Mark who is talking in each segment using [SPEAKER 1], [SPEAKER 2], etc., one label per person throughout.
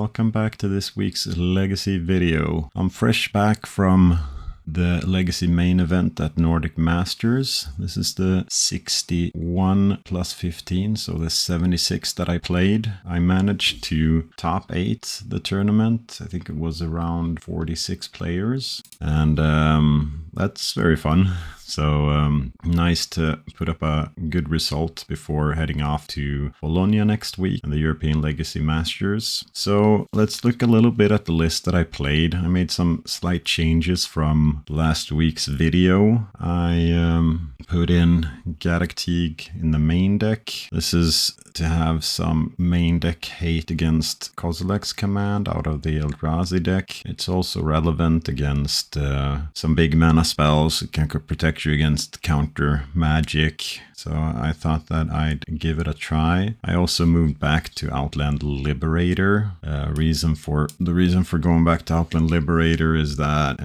[SPEAKER 1] welcome back to this week's Legacy video. I'm fresh back from the Legacy main event at Nordic Masters. This is the 61 plus 15, so the 76 that I played. I managed to top 8 the tournament. I think it was around 46 players, and that's very fun. So nice to put up a good result before heading off to Bologna next week and the European Legacy Masters. So let's look a little bit at the list that I played. I made some slight changes from last week's video. I put in Teeg in the main deck. This is to have some main deck hate against Kozilek's command out of the Eldrazi deck. It's also relevant against some big mana spells. It can protect you against counter magic. So I thought that I'd give it a try. I also moved back to Outland Liberator. The reason for going back to Outland Liberator is that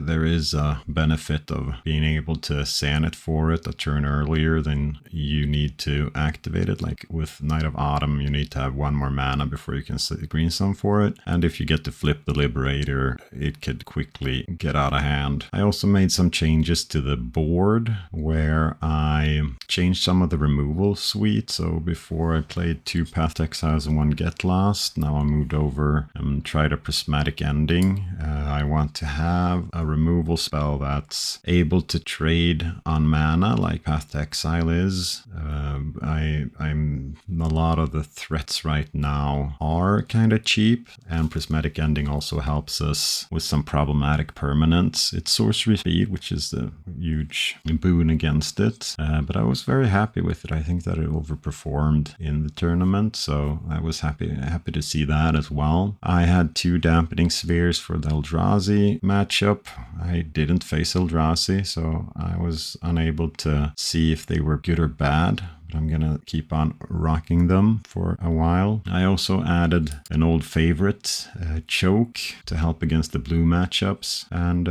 [SPEAKER 1] there is a benefit of being able to sand it for it a turn earlier than you need to activate it. Like with Night of Autumn, you need to have one more mana before you can green some for it. And if you get to flip the Liberator, it could quickly get out of hand. I also made some changes to the board where I changed some of the removal suite. So before I played 2 Path to Exiles and 1 Get Lost. Now I moved over and tried a Prismatic Ending. I want to have a removal spell that's able to trade on mana like Path to Exile is. I'm a lot of the threats right now are kind of cheap, and Prismatic Ending also helps us with some problematic permanents. It's sorcery speed, which is the huge boon against it, but I was very happy with it. I think that it overperformed in the tournament, so I was happy to see that as well. I had 2 Dampening Spheres for the Eldrazi matchup. I didn't face Eldrazi, so I was unable to see if they were good or bad. I'm gonna keep on rocking them for a while. I also added an old favorite, Choke, to help against the blue matchups, and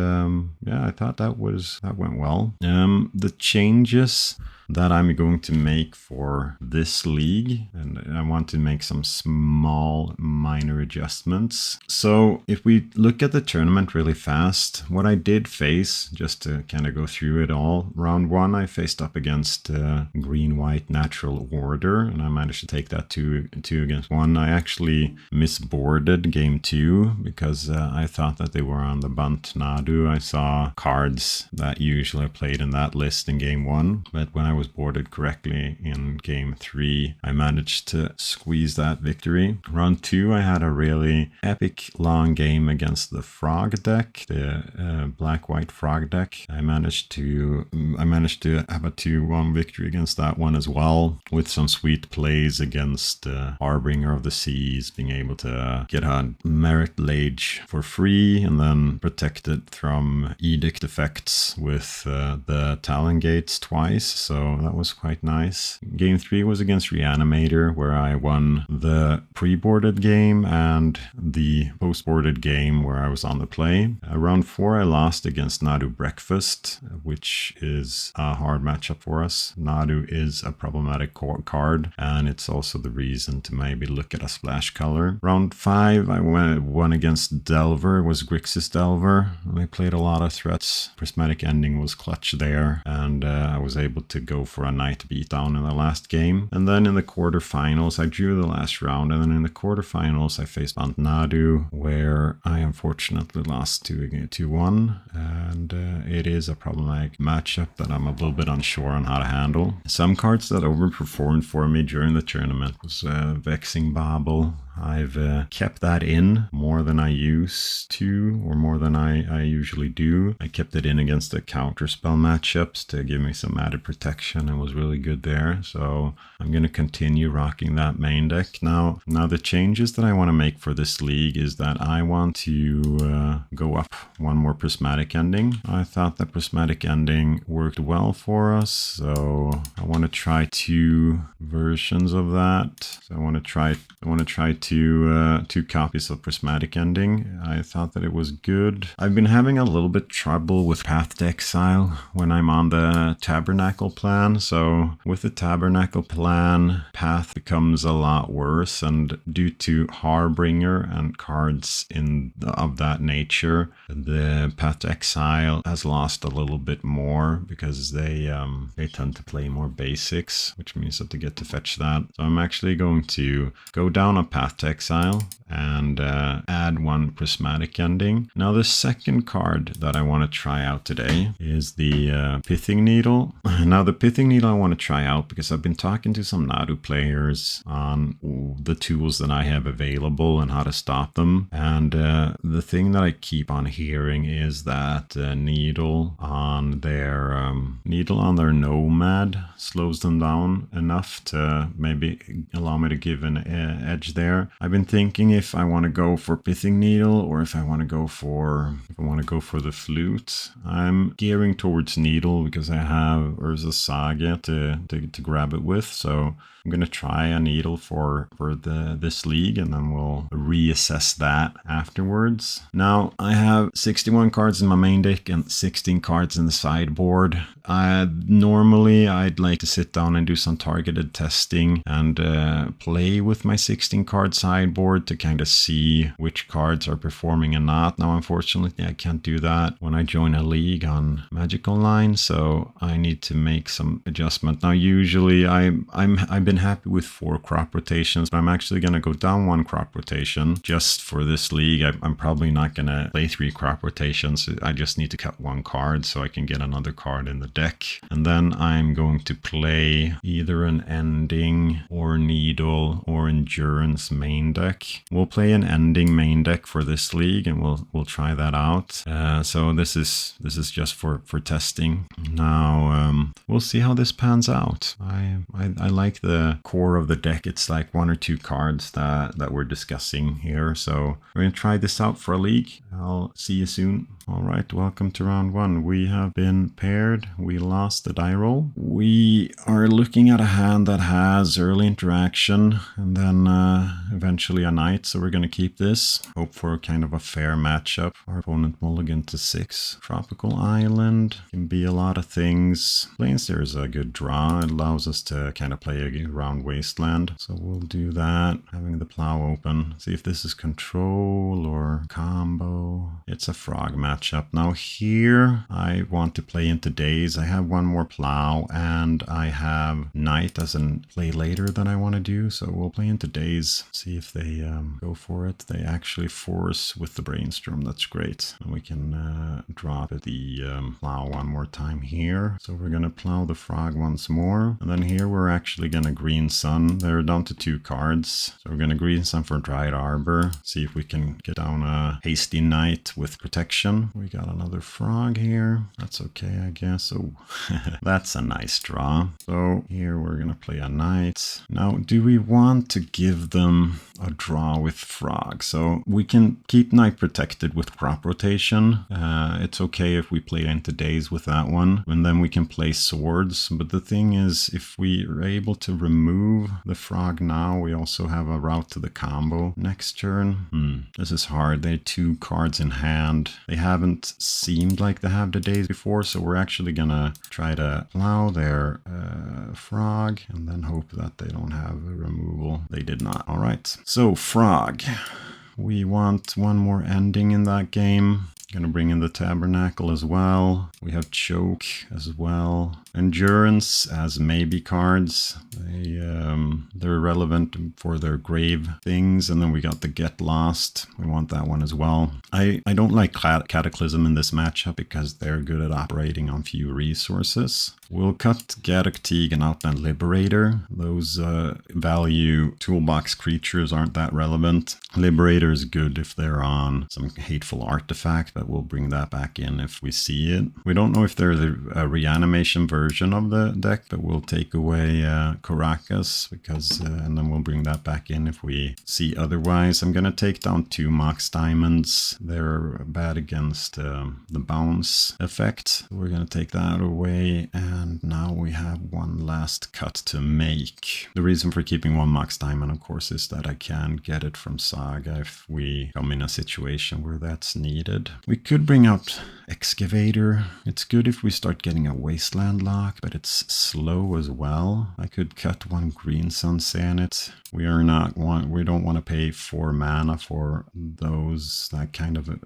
[SPEAKER 1] yeah, I thought that went well. The changes that I'm going to make for this league, and I want to make some small minor adjustments. So if we look at the tournament really fast, what I did face, just to kind of go through it all, round 1 I faced up against green-white natural order, and I managed to take that 2 against 1. I actually misboarded game 2 because I thought that they were on the Bunt Nadu. I saw cards that usually are played in that list in game 1, but when I was boarded correctly in game 3, I managed to squeeze that victory. Round 2, I had a really epic long game against the Frog deck, the black-white Frog deck. I managed to have a 2-1 victory against that one as well, with some sweet plays against Harbinger of the Seas, being able to get a Merit Lage for free and then protect it from Edict effects with the Talon Gates twice. So that was quite nice. Game 3 was against Reanimator, where I won the pre-boarded game and the post-boarded game where I was on the play. Round 4 I lost against Nadu Breakfast, which is a hard matchup for us. Nadu is a problematic card, and it's also the reason to maybe look at a splash color. Round 5 I won against Delver. It was Grixis Delver. I played a lot of threats. Prismatic Ending was clutch there, and I was able to go for a night beatdown in the last game. And then in the quarterfinals, I drew the last round, and then in the quarterfinals, I faced Bunt Nadu, where I unfortunately lost 2-1, and it is a problematic matchup that I'm a little bit unsure on how to handle. Some cards that overperformed for me during the tournament was Vexing Babel. I've kept that in more than I used to, or more than I usually do. I kept it in against the counterspell matchups to give me some added protection, and was really good there. So I'm going to continue rocking that main deck. Now the changes that I want to make for this league is that I want to go up 1 more Prismatic Ending. I thought that Prismatic Ending worked well for us, so I want to try 2 versions of that. So I want to try 2 copies of Prismatic Ending. I thought that it was good. I've been having a little bit trouble with Path to Exile when I'm on the Tabernacle plan. plan. So with the Tabernacle plan, path becomes a lot worse, and due to Harbinger and cards of that nature, the Path to Exile has lost a little bit more because they tend to play more basics, which means that they get to fetch that. So I'm actually going to go down a Path to Exile and add one Prismatic Ending. Now the second card that I want to try out today is the Pithing Needle. Now the Pithing Needle I want to try out because I've been talking to some Nadu players on the tools that I have available and how to stop them. And the thing that I keep on hearing is that Needle on their Nomad slows them down enough to maybe allow me to give an edge there. I've been thinking if I want to go for Pithing Needle or if I want to go for the Flute. I'm gearing towards Needle because I have Urza Saga to grab it with. So I'm going to try a Needle for this league, and then we'll reassess that afterwards. Now, I have 61 cards in my main deck and 16 cards in the sideboard. Normally, I'd like to sit down and do some targeted testing and play with my 16 card sideboard to kind of see which cards are performing and not. Now, unfortunately, I can't do that when I join a league on Magic Online, so I need to make some adjustment. Now, usually I've been happy with 4 crop rotations, but I'm actually going to go down 1 crop rotation just for this league. I'm probably not going to play 3 crop rotations. I just need to cut 1 card so I can get another card in the deck. And then I'm going to play either an Ending or Needle or Endurance main deck. We'll play an Ending main deck for this league, and we'll try that out. So this is just for testing. Now we'll see how this pans out. I like the core of the deck. It's like 1 or 2 cards that we're discussing here. So we're going to try this out for a league. I'll see you soon. All right, welcome to round 1. We have been paired. We lost the die roll. We are looking at a hand that has early interaction and then eventually a knight. So we're going to keep this. Hope for kind of a fair matchup. Our opponent mulligan to 6. Tropical Island can be a lot of things. Planeswalker is a good draw. It allows us to kind of play around Wasteland. So we'll do that. Having the plow open. See if this is control or combo. It's a frog matchup. Now here I want to play into days. I have 1 more plow and I have knight as a play later that I want to do. So we'll play into days. See if they go for it. They actually force with the brainstorm. That's great. And we can drop the plow 1 more time here. So we're going to plow the frog once more. And then here we're actually going to green sun. They're down to 2 cards. So we're going to green sun for Dried Arbor. See if we can get down a hasty knight with protection. We got another frog here. That's okay, I guess. Oh, that's a nice draw. So here we're going to play a knight. Now, do we want to give them a draw with frog? So we can keep knight protected with crop rotation. It's okay if we play into days with that one. And then we can play swords. But the thing is, if we are able to remove the frog now, we also have a route to the combo next turn. This is hard. They have 2 cards in hand. They haven't seemed like they have the days before, so we're actually gonna try to plow their frog and then hope that they don't have a removal. They did not. All right, so frog. We want 1 more ending in that game. Gonna bring in the Tabernacle as well. We have Choke as well. Endurance as maybe cards. They're relevant for their grave things. And then we got the Get Lost. We want that one as well. I don't like Cataclysm in this matchup because they're good at operating on few resources. We'll cut Gaddock Teeg and Outland Liberator. Those value toolbox creatures aren't that relevant. Liberator is good if they're on some hateful artifact, but we'll bring that back in if we see it. We don't know if there's a reanimation version of the deck, but we'll take away Caracas because, and then we'll bring that back in if we see otherwise. I'm going to take down 2 Mox Diamonds. They're bad against the bounce effect. We're going to take that away, and now we have 1 last cut to make. The reason for keeping 1 Mox Diamond, of course, is that I can get it from Saga if we come in a situation where that's needed. We could bring out Excavator. It's good if we start getting a Wasteland lock, but it's slow as well. I could cut one Green Sun Sanit. We don't want to pay 4 mana for those, that kind of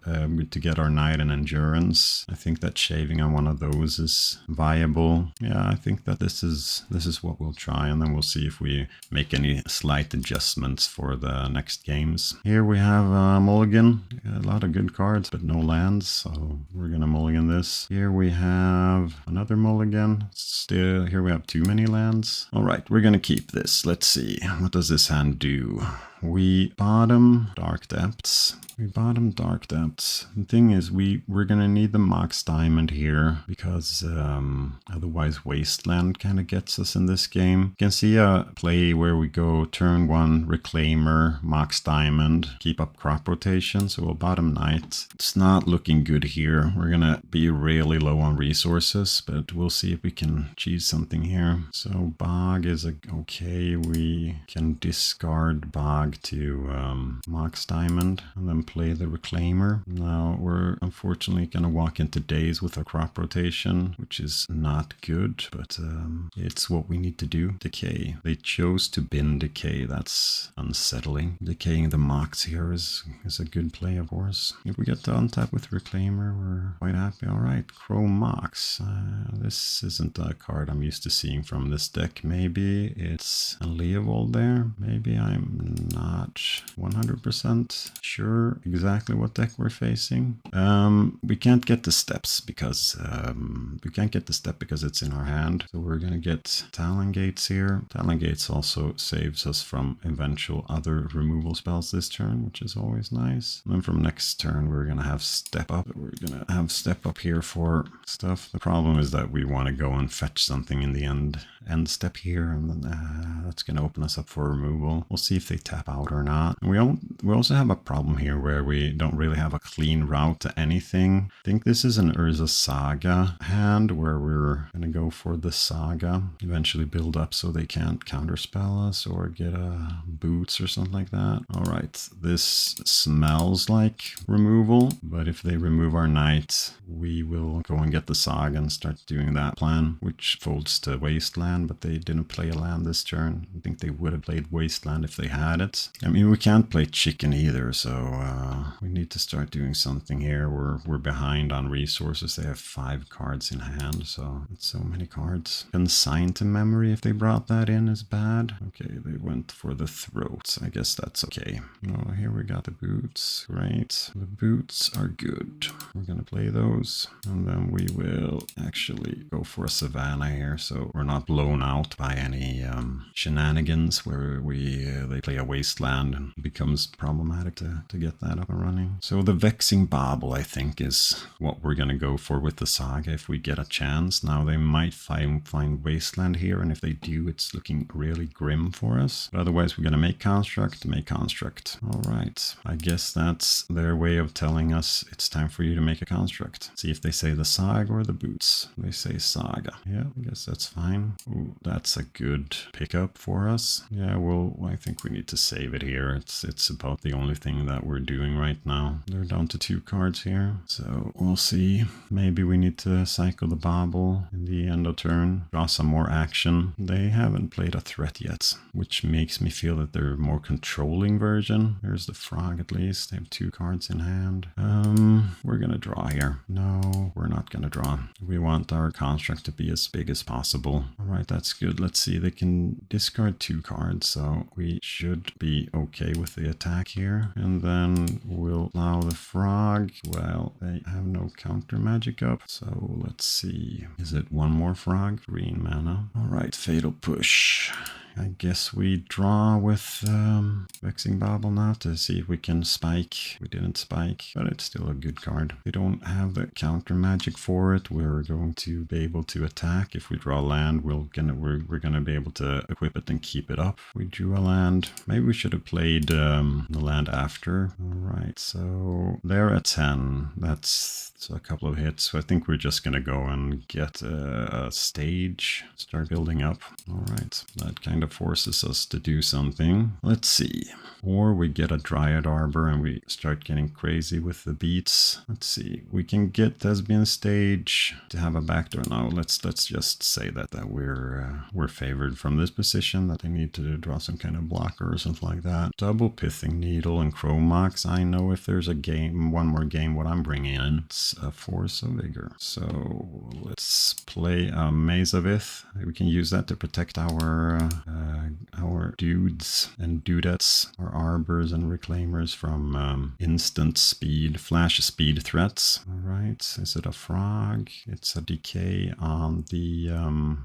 [SPEAKER 1] to get our Knight and Endurance. I think that shaving on one of those is viable. Yeah, I think that this is what we'll try, and then we'll see if we make any slight adjustments for the next games. Here we have Mulligan. A lot of good cards, but no lands, so we're gonna mulligan this. Here we have another mulligan. Still, here we have too many lands. All right, we're gonna keep this. Let's see, what does this hand do? We bottom Dark Depths. The thing is, we're gonna need the Mox Diamond here because otherwise Wasteland kind of gets us in this game. You can see a play where we go turn 1 Reclaimer, Mox Diamond, keep up crop rotation, so we'll bottom Knight. It's not looking good here. We're gonna be really low on resources, but we'll see if we can achieve something here. So Bog is okay. We can discard Bog to Mox Diamond and then play the Reclaimer. Now we're unfortunately gonna walk into days with a crop rotation, which is not good, but it's what we need to do. Decay. They chose to bin Decay. That's unsettling. Decaying the Mox here is a good play, of course. If we get to untap with Reclaimer, we're quite happy. All right, Chrome Mox. This isn't a card I'm used to seeing from this deck. Maybe it's a Leovold there. Maybe I'm not 100% sure exactly what deck we're facing. We can't get the steps because it's in our hand. So we're gonna get Talon Gates here. Talon Gates also saves us from eventual other removal spells this turn, which is always nice. And then from next turn we're gonna have Step Up. We're gonna have Step Up here for stuff. The problem is that we want to go and fetch something in the end step here, and then that's gonna open us up for removal. We'll see if they tap out or not. We also have a problem here where we don't really have a clean route to anything. I think this is an Urza Saga hand where we're gonna go for the Saga, eventually build up so they can't counterspell us or get a boots or something like that. All right, this smells like removal, but if they remove our Knight, we will go and get the Saga and start doing that plan, which folds to Wasteland, but they didn't play a land this turn. I think they would have played Wasteland if they had it. I mean, we can't play Chicken either, so we need to start doing something here. We're behind on resources. They have 5 cards in hand, so it's so many cards. Consign to Memory, if they brought that in, is bad. Okay, they went for the Throat. I guess that's okay. Oh, here we got the boots. Great. The boots are good. We're gonna play those, and then we will actually go for a Savannah here, so we're not blown out by any shenanigans where they play a Wasteland and it becomes problematic to get that up and running. So the Vexing Bauble, I think, is what we're gonna go for with the Saga if we get a chance. Now they might find Wasteland here, and if they do, it's looking really grim for us. But otherwise, we're gonna make Construct. All right, I guess that's their way of telling us it's time for you to make a Construct. See if they say the Saga or the boots. They say Saga. Yeah, I guess that's fine. Ooh, that's a good pickup for us. Yeah, well, I think we need to save it here. It's about the only thing that we're doing right now. They're down to 2 cards here, so we'll see. Maybe we need to cycle the Bauble in the end of turn, draw some more action. They haven't played a threat yet, which makes me feel that they're a more controlling version. There's the Frog at least. They have 2 cards in hand. We're gonna draw here. No, we're not gonna draw. We want our construct to be as big as possible. All right, that's good. Let's see. They can discard 2 cards, so we should be okay with the attack here. And then we'll allow the Frog. Well, they have no counter magic up, so let's see. Is it 1 more Frog? Green mana. All right, Fatal Push. I guess we draw with Vexing Bauble now to see if we can spike. We didn't spike, but it's still a good card. We don't have the counter magic for it. We're going to be able to attack. If we draw land, we're gonna be able to equip it and keep it up. We drew a land. Maybe we should have played the land after. All right, so they're at 10. That's a couple of hits. So I think we're just gonna go and get a stage, start building up. All right, that kind of of forces us to do something. Let's see. Or we get a Dryad Arbor and we start getting crazy with the beats. Let's see. We can get Thespian Stage to have a backdoor. No, let's just say that we're favored from this position, that they need to draw some kind of blocker or something like that. Double Pithing Needle and Chromax. I know if there's a game, one more game, what I'm bringing in. It's a Force of Vigor. So let's play a Maze of Ith. We can use that to protect our dudes and dudettes, our arbors and reclaimers from instant speed, flash speed threats. All right, is it a frog? It's a decay on the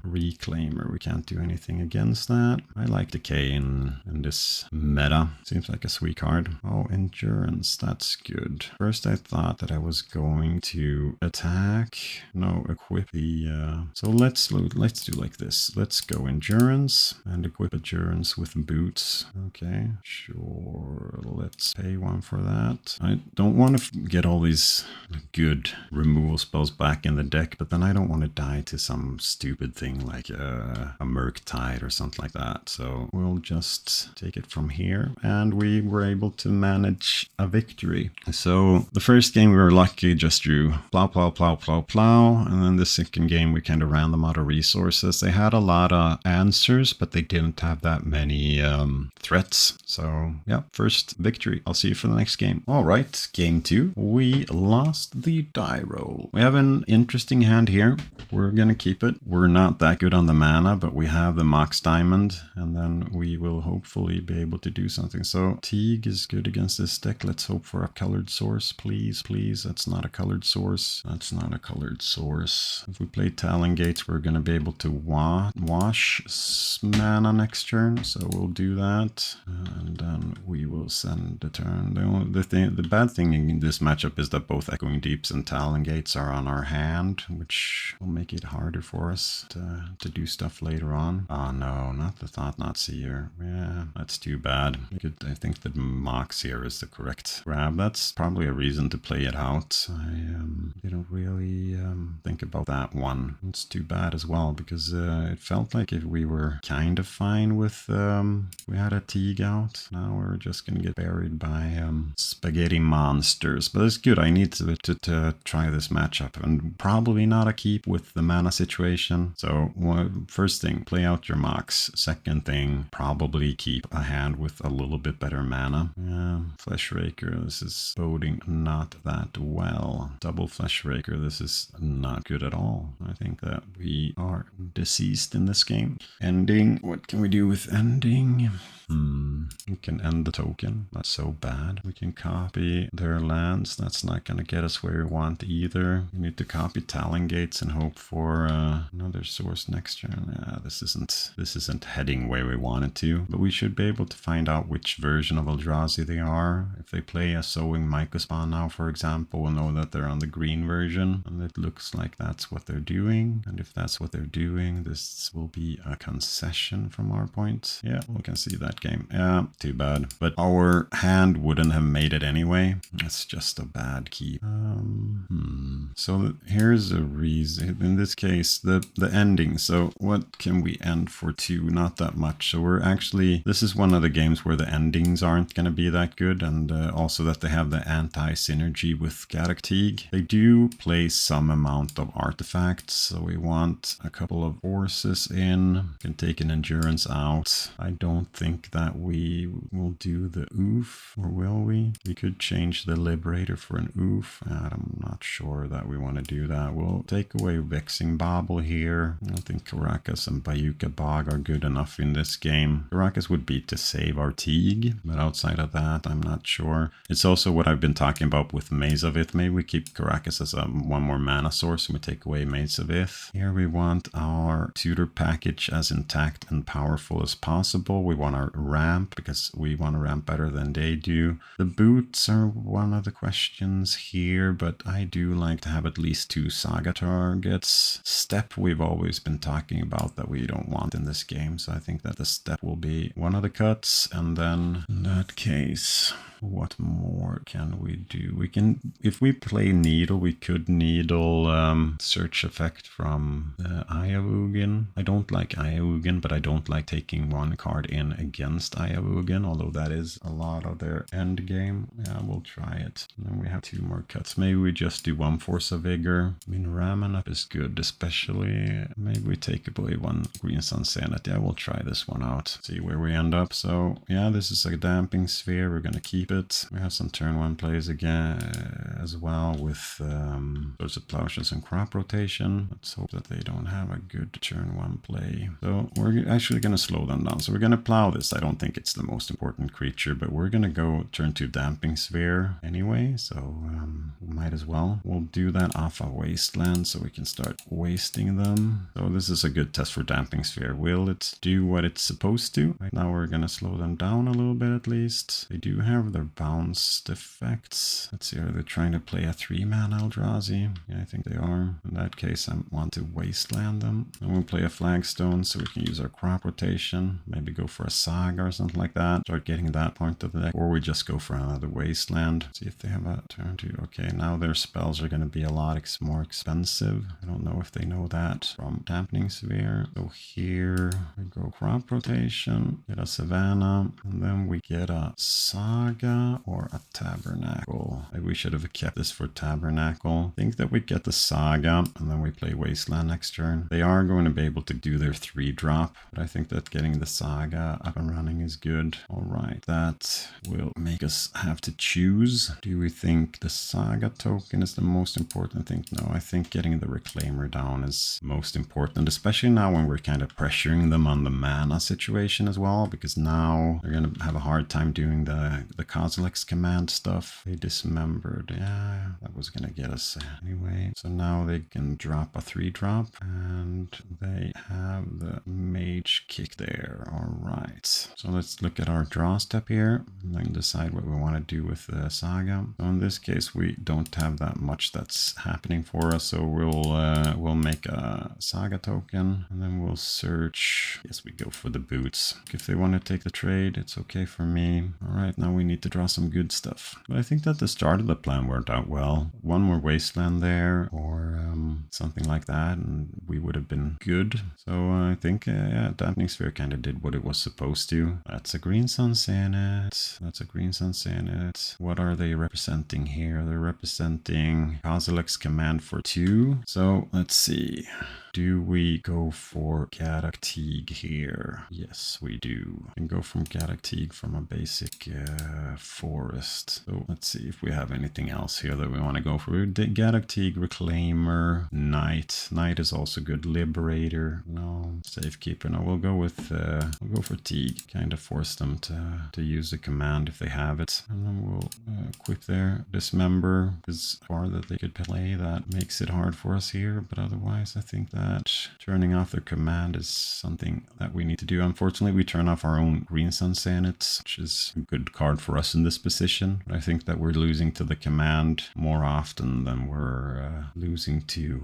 [SPEAKER 1] reclaimer. We can't do anything against that. I like decay in this meta. Seems like a sweet card. Oh, endurance, that's good. First I thought that I was going to attack. No, equip the so let's do like this. Let's go endurance and equip endurance with boots. Okay, sure, let's pay one for that. I don't want to get all these good removal spells back in the deck, but then I don't want to die to some stupid thing like a Murktide or something like that. So we'll just take it from here, and we were able to manage a victory. So the first game we were lucky, just drew plow, plow, plow, plow, plow, and then the second game we kind of ran them out of resources. They had a lot of answers, but they didn't have that many threats. So yeah, first victory. I'll see you for the next game. All right, game 2. We lost the die roll. We have an interesting hand here. We're gonna keep it. We're not that good on the mana, but we have the Mox Diamond, and then we will hopefully be able to do something. So Teeg is good against this deck. Let's hope for a colored source, please, please. That's not a colored source. That's not a colored source. If we play Talon Gates, we're gonna be able to wash mana next turn, so we'll do that, and then we will send the turn. The bad thing in this matchup is that both Echoing Deeps and Talon Gates are on our hand, which will make it harder for us to do stuff later on. Oh no, not the Thought-Knot Seer. Yeah, that's too bad. I think that Mox here is the correct grab. That's probably a reason to play it out. I didn't really think about that one. It's too bad as well, because it felt like if we were kind of fine with we had a Teeg out. Now we're just gonna get buried by spaghetti monsters. But it's good. I need to try this matchup, and probably not a keep with the mana situation. So first thing, play out your Mox. Second thing, probably keep a hand with a little bit better mana. Yeah, Flesh Raker, this is boding not that well. Double Flesh Raker, this is not good at all. I think that we are deceased in this game. Ending, what can we do with ending? We can end the token. That's so bad. We can copy their lands. That's not going to get us where we want either. We need to copy Talon Gates and hope for another source next turn. Yeah, this isn't heading where we want it to. But we should be able to find out which version of Eldrazi they are. If they play a Sowing Mycospawn now, for example, we'll know that they're on the green version. And it looks like that's what they're doing. And if that's what they're doing, this will be a concession from our point. Yeah, we can see that game. Yeah, too bad. But our hand wouldn't have made it anyway. It's just a bad keep. So here's a reason. In this case, the ending. So what can we end for 2? Not that much. So we're actually, this is one of the games where the endings aren't going to be that good, and also that they have the anti-synergy with Gaddock Teeg. They do play some amount of artifacts, so we want a couple of forces in. We can take an endurance out. I don't think that we will do the oof, or will we? We could change the Liberator for an oof. I'm not sure that we want to do that. We'll take away Vexing Bauble here. I don't think Karakas and Bayuka Bog are good enough in this game. Karakas would be to save our Teeg, but outside of that, I'm not sure. It's also what I've been talking about with Maze of Ith. Maybe we keep Karakas as one more mana source and we take away Maze of Ith. Here we want our tutor package as intact and powerful as possible. We want our ramp because we want to ramp better than they do. The boots are one of the questions here, but I do like to have at least 2 saga targets. Step we've always been talking about that we don't want in this game, so I think that the step will be one of the cuts, and then in that case What more can we do? We can, if we play Needle, we could Needle search effect from Ayavugin. I don't like Ayavugin, but I don't like taking one card in against Ayavugin, although that is a lot of their end game. Yeah, we'll try it. And then we have 2 more cuts. Maybe we just do 1 Force of Vigor. I mean, Ramen up is good, especially. Maybe we take away 1 Green Sun Sanity. Yeah, we'll try this one out. See where we end up. So, yeah, this is a Damping Sphere. We're going to keep it. We have some turn 1 plays again as well with Swords of Plowshares and Crop Rotation. Let's hope that they don't have a good turn 1 play. So we're actually going to slow them down. So we're going to plow this. I don't think it's the most important creature, but we're going to go turn 2 Damping Sphere anyway. So we might as well. We'll do that off a Wasteland so we can start wasting them. So this is a good test for Damping Sphere. Will it do what it's supposed to? Right now we're going to slow them down a little bit at least. They do have their bounced effects. Let's see, are they trying to play a 3-mana Eldrazi? Yeah, I think they are. In that case, I want to Wasteland them. And we'll play a Flagstone so we can use our Crop Rotation. Maybe go for a Saga or something like that. Start getting that point of the deck. Or we just go for another Wasteland. See if they have a turn 2. Okay, now their spells are going to be a lot more expensive. I don't know if they know that from Dampening Sphere. So here we go Crop Rotation, get a Savannah, and then we get a Saga or a Tabernacle. Maybe we should have kept this for Tabernacle. I think that we get the Saga, and then we play Wasteland next turn. They are going to be able to do their 3-drop, but I think that getting the Saga up and running is good. Alright, that will make us have to choose. Do we think the Saga token is the most important thing? No, I think getting the Reclaimer down is most important, especially now when we're kind of pressuring them on the mana situation as well, because now they're going to have a hard time doing the Kozilek's command stuff. They dismembered. Yeah, that was going to get us anyway. So now they can drop a 3-drop, and they have the Mage Kick there. All right. So let's look at our draw step here and then decide what we want to do with the Saga. So in this case, we don't have that much that's happening for us, so we'll make a Saga token, and then we'll search. Yes, we go for the boots. If they want to take the trade, it's okay for me. All right, now we need to draw some good stuff. But I think that the start of the plan worked out well. 1 more Wasteland there, or something like that, and we would have been good. So I think, yeah, Dampening Sphere kind of did what it was supposed to. That's a Green Sun Sanet. That's a Green Sun Sanet. What are they representing here? They're representing Kozilek's command for 2. So let's see. Do we go for Gaddock Teeg here? Yes, we do. We can go from Gaddock Teeg from a basic forest. So let's see if we have anything else here that we want to go for. Gaddock Teeg, Reclaimer, Knight. Knight is also good. Liberator. No. Safekeeper. No, we'll go for Teeg. Kind of force them to use the command if they have it. And then we'll equip their Dismember. Is far that they could play. That makes it hard for us here, but otherwise I think that turning off their command is something that we need to do. Unfortunately, we turn off our own Green Sun Sanet, which is a good card for us in this position. But I think that we're losing to the command more often than we're losing to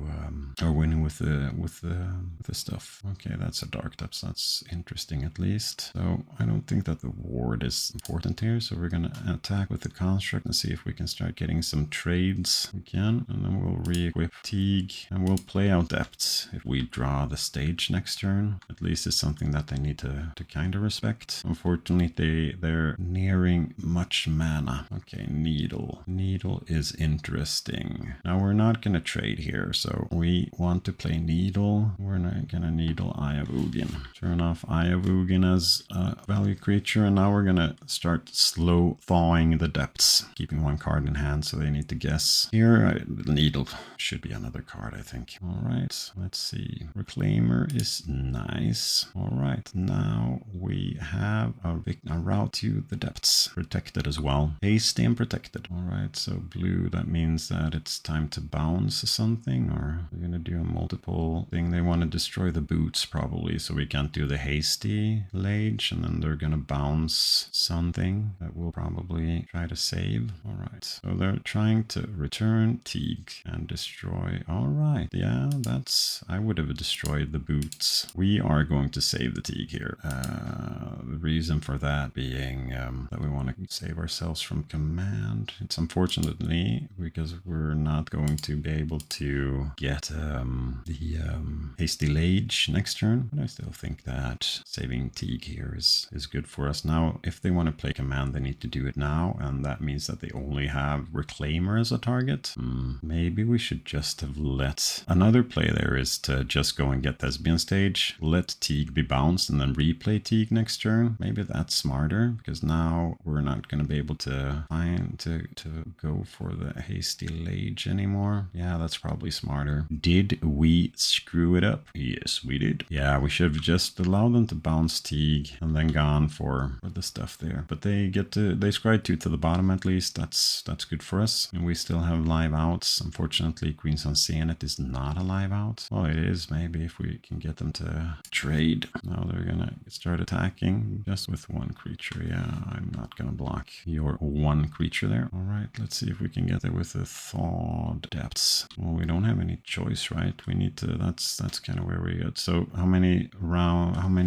[SPEAKER 1] or winning with the stuff. Okay, that's a Dark Depths. That's interesting at least. So I don't think that the ward is important here. So we're gonna attack with the construct and see if we can start getting some trades. We can, and then we'll re-equip Teeg, and we'll play out Depths. If we draw the stage next turn, at least it's something that they need to kind of respect. Unfortunately, they're nearing much mana. Okay, Needle. Needle is interesting. Now we're not going to trade here, so we want to play Needle. We're not going to Needle Ayavugin. Turn off Ayavugin as a value creature, and now we're going to start slow thawing the Depths, keeping 1 card in hand, so they need to guess. Here, Needle should be another card, I think. All right, let's see. Reclaimer is nice. All right, now we have a route to the Depths. Protected as well. Hasty and protected. All right, so blue, that means that it's time to bounce something, or we're going to do a multiple thing. They want to destroy the boots probably, so we can't do the hasty Lage, and then they're going to bounce something that we'll probably try to save. All right, so they're trying to return Teeg and destroy. All right, yeah, that's I would have destroyed the boots. We are going to save the Teeg here. The reason for that being that we want to save ourselves from command. It's unfortunately because we're not going to be able to get the hasty Lage next turn. But I still think that saving Teeg here is good for us. Now, if they want to play command, they need to do it now. And that means that they only have Reclaimer as a target. Maybe we should just have let... Another play there is to just go and get Thespian stage, let Teeg be bounced, and then replay Teeg next turn. Maybe that's smarter, because now we're not going to be able to find to go for the hasty Lage anymore. Yeah, that's probably smarter. Did we screw it up? Yes, we did. Yeah, we should have just allowed them to bounce Teeg and then gone for the stuff there. But they scry 2 to the bottom at least. That's good for us. And we still have live outs. Unfortunately, Queen's Unseeing is not a live out. Well, it is maybe if we can get them to trade. Now they're gonna start attacking just with one creature. Yeah, I'm not gonna block your one creature there. All right, let's see if we can get there with the Thawed Depths. Well, we don't have any choice, right? We need to. That's kind of where we get. So how many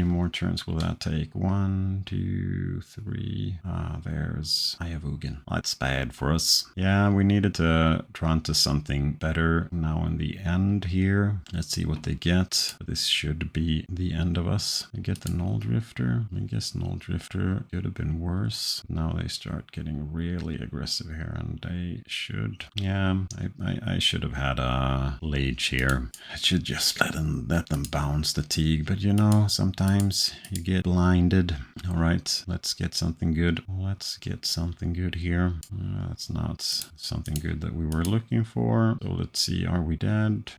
[SPEAKER 1] more turns will that take? 1, 2, 3. There's Ayavugan. That's bad for us. Yeah, we needed to draw into something better now in the end here. Let's see what they get. This should be the end of us. They get the Null Drifter. I guess Null Drifter could have been worse. Now they start getting really aggressive here, and they should. Yeah, I should have had a Lage here. I should just let them bounce the Teeg, but you know, sometimes you get blinded. All right, let's get something good. Let's get something good here. That's not something good that we were looking for. So let's see, are we dead?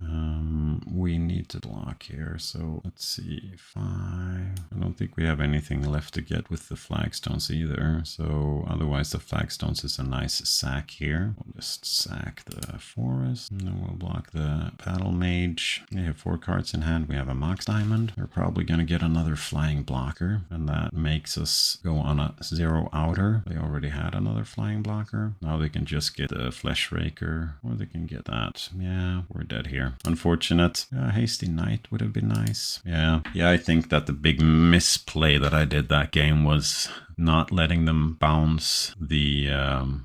[SPEAKER 1] We need to block here. So let's see, 5. I don't think we have anything left to get with the flagstones either. So otherwise the flagstones is a nice sack here. We'll just sack the forest, and then we'll block the battle mage. We have 4 cards in hand. We have a Mox Diamond. They're probably going to get another flying blocker, and that makes us go on a 0 outer. They already had another flying blocker. Now they can just get a Flesh Raker, or they can get that. Yeah, we're dead here. Unfortunate. Hasty Knight would have been nice. Yeah, I think that the big misplay that I did that game was not letting them bounce the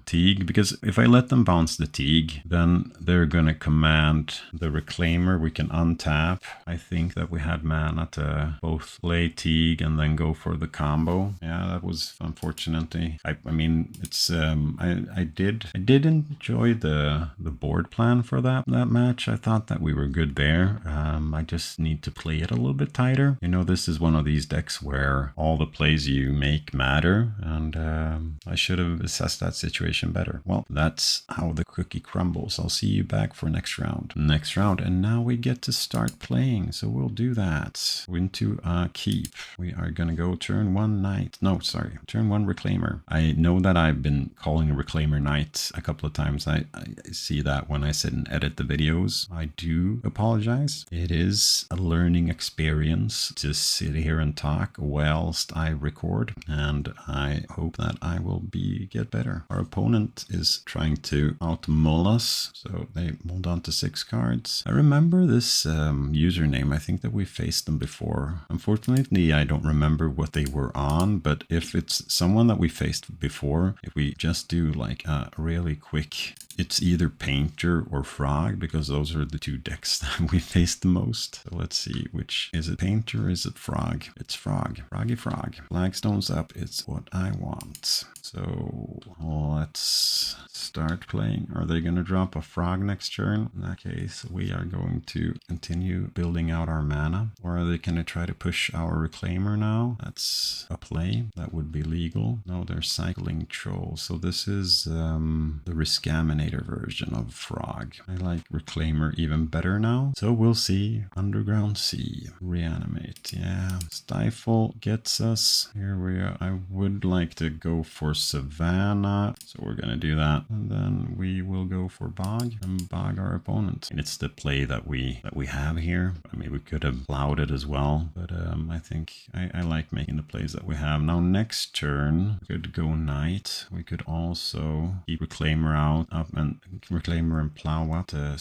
[SPEAKER 1] Teeg, because if I let them bounce the Teeg, then they're gonna command the Reclaimer. We can untap. I think that we had mana to both play Teeg and then go for the combo. Yeah, that was unfortunately. I mean, it's I did enjoy the board plan for that match. I thought that we were good there. I just need to play it a little bit tighter. You know, this is one of these decks where all the plays you make matter. And I should have assessed that situation better. Well, that's how the cookie crumbles. I'll see you back for next round. And now we get to start playing, so we'll do that. Into keep. We are gonna go turn 1 Knight. No, sorry, turn 1 Reclaimer. I know that I've been calling a Reclaimer Knight a couple of times. I see that when I sit and edit the videos. I do apologize. It is a learning experience to sit here and talk whilst I record, and I hope that I will get better. Our opponent is trying to outmull us, so they mulled on to 6 cards. I remember this username. I think that we faced them before. Unfortunately, I don't remember what they were on, but if it's someone that we faced before, if we just do like a really quick, it's either Painter or Frog, because those are the 2 decks that we faced the most. So let's see, which is it, Painter or is it Frog? It's Frog. Froggy Frog. Flagstones up. It's what I want. So let's start playing. Are they going to drop a Frog next turn? In that case, we are going to continue building out our mana. Or are they going to try to push our Reclaimer now? That's a play. That would be legal. No, they're cycling Troll. So this is the Rescaminator version of Frog. I like Reclaimer even better now. So we'll see. Underground Sea. Reanimate. Yeah. Stifle gets us. Here we are. I would like to go for Savannah. So we're going to do that. And and then we will go for bog and bog our opponent. And it's the play that we have here. I mean, we could have plowed it as well, but I think I like making the plays that we have. Now next turn, we could go knight. We could also keep Reclaimer up and Reclaimer and plow up to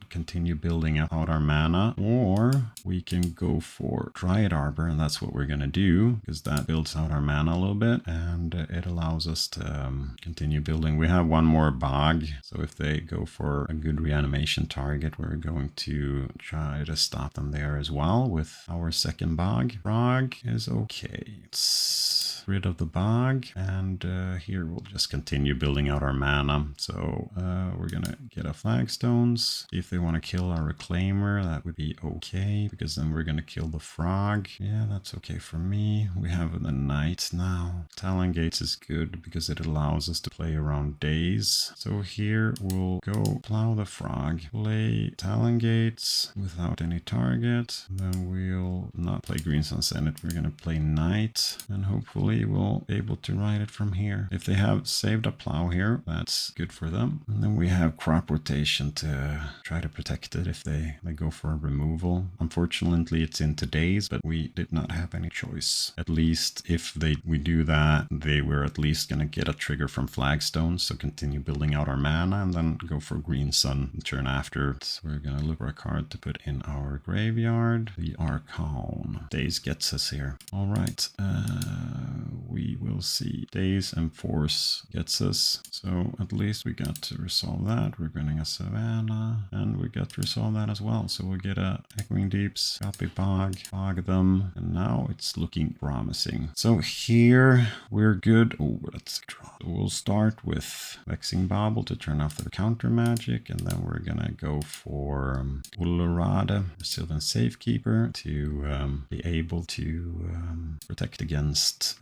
[SPEAKER 1] continue building out our mana, or we can go for Dryad Arbor, and that's what we're gonna do because that builds out our mana a little bit and it allows us to continue building. We have one more bog, so if they go for a good reanimation target, we're going to try to stop them there as well with our second bog. Frog is okay. It's rid of the bog, and here we'll just continue building out our mana. So we're gonna get a flagstones. If they want to kill our Reclaimer, that would be okay, because then we're gonna kill the frog. Yeah, that's okay for me. We have the knight now. Talon Gates is good because it allows us to play around days. So here we'll go plow the frog, play Talon Gates without any target. Then we'll not play Green Sun Senate. We're gonna play knight, and hopefully we'll be able to ride it from here. If they have saved a plow here, that's good for them. And then we have crop rotation to try to protect it if they go for a removal. Unfortunately, it's in today's, but we did not have any choice. At least if we do that, they were at least going to get a trigger from flagstones, so continue building out our mana and then go for Green Sun the turn after. So we're going to look for a card to put in our graveyard. The Archon. Days gets us here. All right. We will see. Days and Force gets us. So at least we got to resolve that. We're getting a Savannah, and we got to resolve that as well. So we'll get a Echoing Deeps, copy bog them, and now it's looking promising. So here we're good. Oh, let's draw. So we'll start with Vexing Bauble to turn off the counter magic, and then we're gonna go for Ulurada, Sylvan Safekeeper, to be able to protect against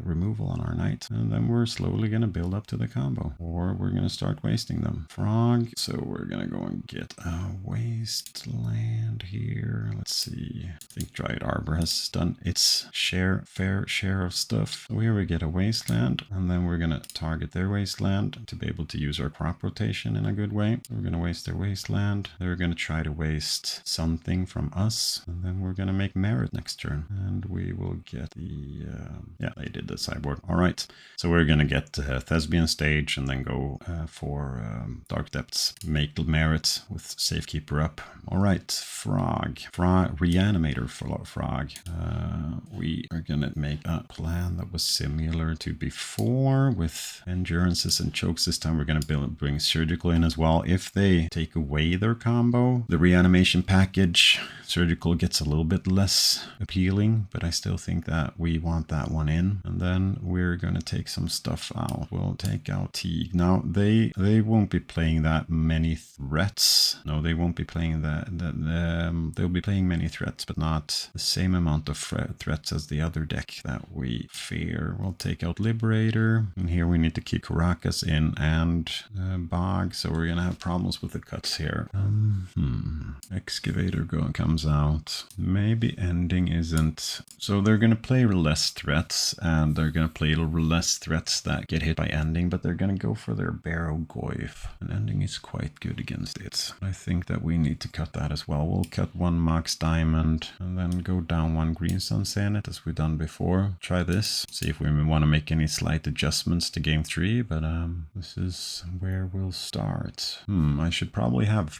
[SPEAKER 1] removal on our knight. And then we're slowly gonna build up to the combo, or we're gonna start wasting them. Frog, so we're gonna go and get a wasteland here. Let's see. I think Dryad Arbor has done its fair share of stuff. So here we get a wasteland, and then we're gonna target their wasteland to be able to use our crop rotation in a good way. We're gonna waste their wasteland. They're gonna try to waste something from us, and then we're gonna make merit next turn, and we will get the yeah, they did the sideboard. All right, so we're gonna get Thespian Stage and then go for Dark Depths, make merit with Safekeeper up. All right, Frog, Reanimator for Frog. We are gonna make a plan that was similar to before with Endurances and Chokes. This time we're gonna bring Surgical in as well. If they take away their combo, the reanimation package, Surgical gets a little bit less appealing, but I still think that we want that one in. And then we're gonna take some stuff out. We'll take out Teeg. Now they won't be playing that many threats. No, they won't be playing that. They'll be playing many threats, but not the same amount of threats as the other deck that we fear. We'll take out Liberator, and here we need to keep Caracas in and Bog, so we're gonna have problems with the cuts here. Excavator comes out. Maybe Ending isn't. So they're gonna play less threats, and they're gonna play less threats that get hit by Ending, but they're gonna go for their Barrow Goyf, and Ending is quite good against it. I think that we need to cut that as well. We'll cut one Mox Diamond and then go down one Green Sun Senate as we've done before. Try this, see if we want to make any slight adjustments to game 3, but this is where we'll start. I should probably have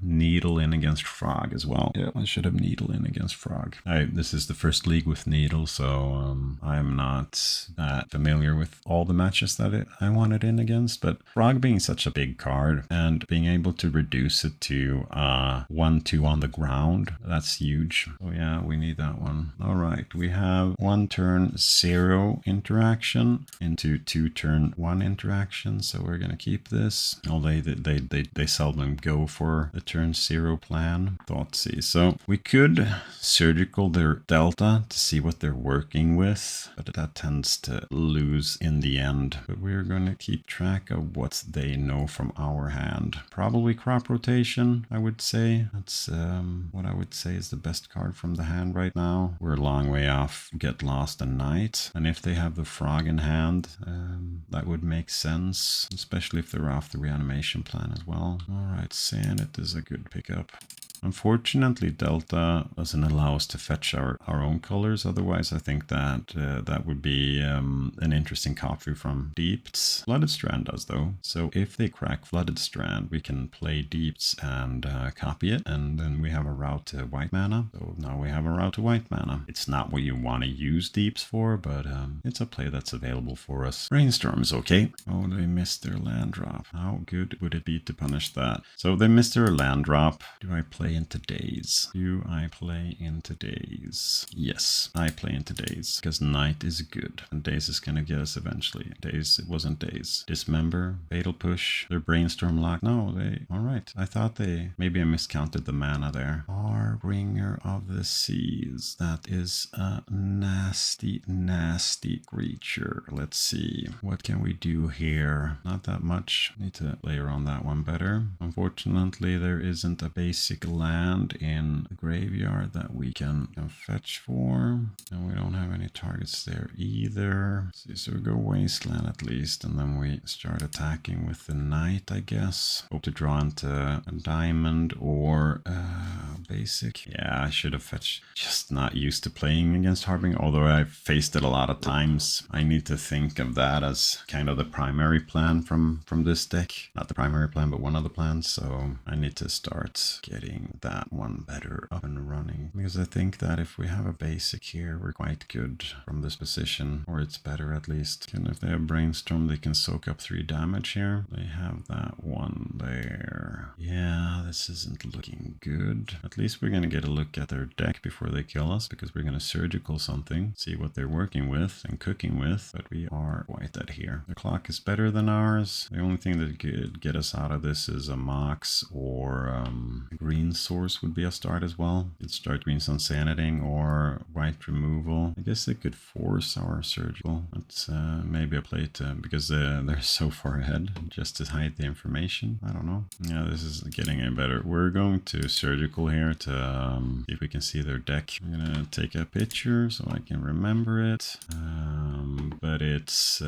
[SPEAKER 1] Needle in against Frog as well. Yeah, I should have Needle in against Frog. This is the first league with Needle, so I'm not that familiar with all the matches that I wanted in against, but Frog being such a big card and being able to reduce it to 1/2 on the ground, that's huge. Oh yeah, we need that one. All right, we have 1 turn 0 interaction into 2 turn 1 interaction, so we're gonna keep this. Although they seldom go for the turn 0 plan. Thoughtsy. So we could Surgical their Delta to see what they're working with, but that tends to lose in the end. But we're gonna keep track of what they know from our hand. Probably Crop Rotation, I would say. That's what I would say is the best card from the hand right now. We're a long way off Get Lost and Night, and if they have the Frog in hand, that would make sense, especially if they're off the reanimation plan as well. All right, Sanit is a good pickup. Unfortunately, Delta doesn't allow us to fetch our own colors. Otherwise, I think that that would be an interesting copy from Deeps. Flooded Strand does, though. So if they crack Flooded Strand, we can play Deeps and copy it. And then we have a route to white mana. So now we have a route to white mana. It's not what you want to use Deeps for, but it's a play that's available for us. Brainstorm is okay. Oh, they missed their land drop. How good would it be to punish that? So they missed their land drop. Do I play into Daze? Do I play into Daze? Yes, I play into Daze because Night is good and Daze is gonna get us eventually. Daze, it wasn't Daze. Dismember, Fatal Push, their Brainstorm lock. No, alright. I thought maybe I miscounted the mana there. Harbinger of the Seas. That is a nasty, nasty creature. Let's see. What can we do here? Not that much. Need to layer on that one better. Unfortunately, there isn't a basic land in the graveyard that we can fetch for, and we don't have any targets there either. So we go Wasteland at least, and then we start attacking with the Knight, I guess. Hope to draw into a diamond or basic. Yeah, I should have fetched. Just not used to playing against Harbinger, although I've faced it a lot of times. I need to think of that as kind of the primary plan from this deck. Not the primary plan, but one of the plans. So I need to start getting that one better up and running, because I think that if we have a basic here, we're quite good from this position, or it's better at least. And if they have Brainstorm, they can soak up 3 damage here. They have that one there. Yeah, this isn't looking good. At least we're gonna get a look at their deck before they kill us, because we're gonna surgical something, see what they're working with and cooking with, but we are quite dead here. The clock is better than ours. The only thing that could get us out of this is a Mox or green source would be a start as well. You'd start green sun saniting or white removal. I guess they could force our surgical. That's maybe a play to, because they're so far ahead, just to hide the information. I don't know. Yeah, this is getting any better. We're going to surgical here to see if we can see their deck. I'm gonna take a picture so I can remember it. But it's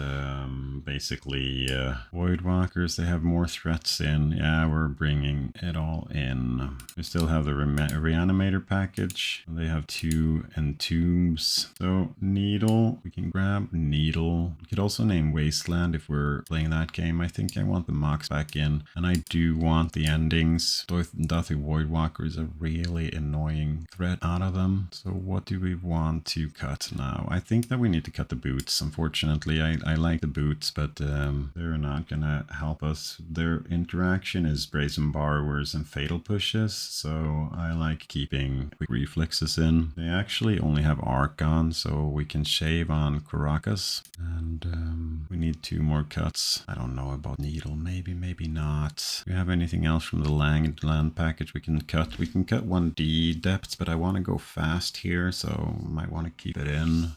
[SPEAKER 1] basically Voidwalkers. They have more threats in. Yeah, we're bringing it all in. We still have the Reanimator package. They have 2 Entombs. So Needle, we can grab Needle. We could also name Wasteland if we're playing that game. I think I want the Mox back in, and I do want the endings. Dothy Voidwalker is a really annoying threat out of them. So what do we want to cut now? I think that we need to cut the boots. Unfortunately, I like the boots, but they're not gonna help us. Their interaction is Brazen Borrowers and Fatal Pushes, so I like keeping quick reflexes in. They actually only have Arc on, so we can shave on Caracas, and we need 2 more cuts. I don't know about Needle, maybe not. Do we have anything else from the land package we can cut? We can cut 1D depths, but I want to go fast here, so might want to keep it in.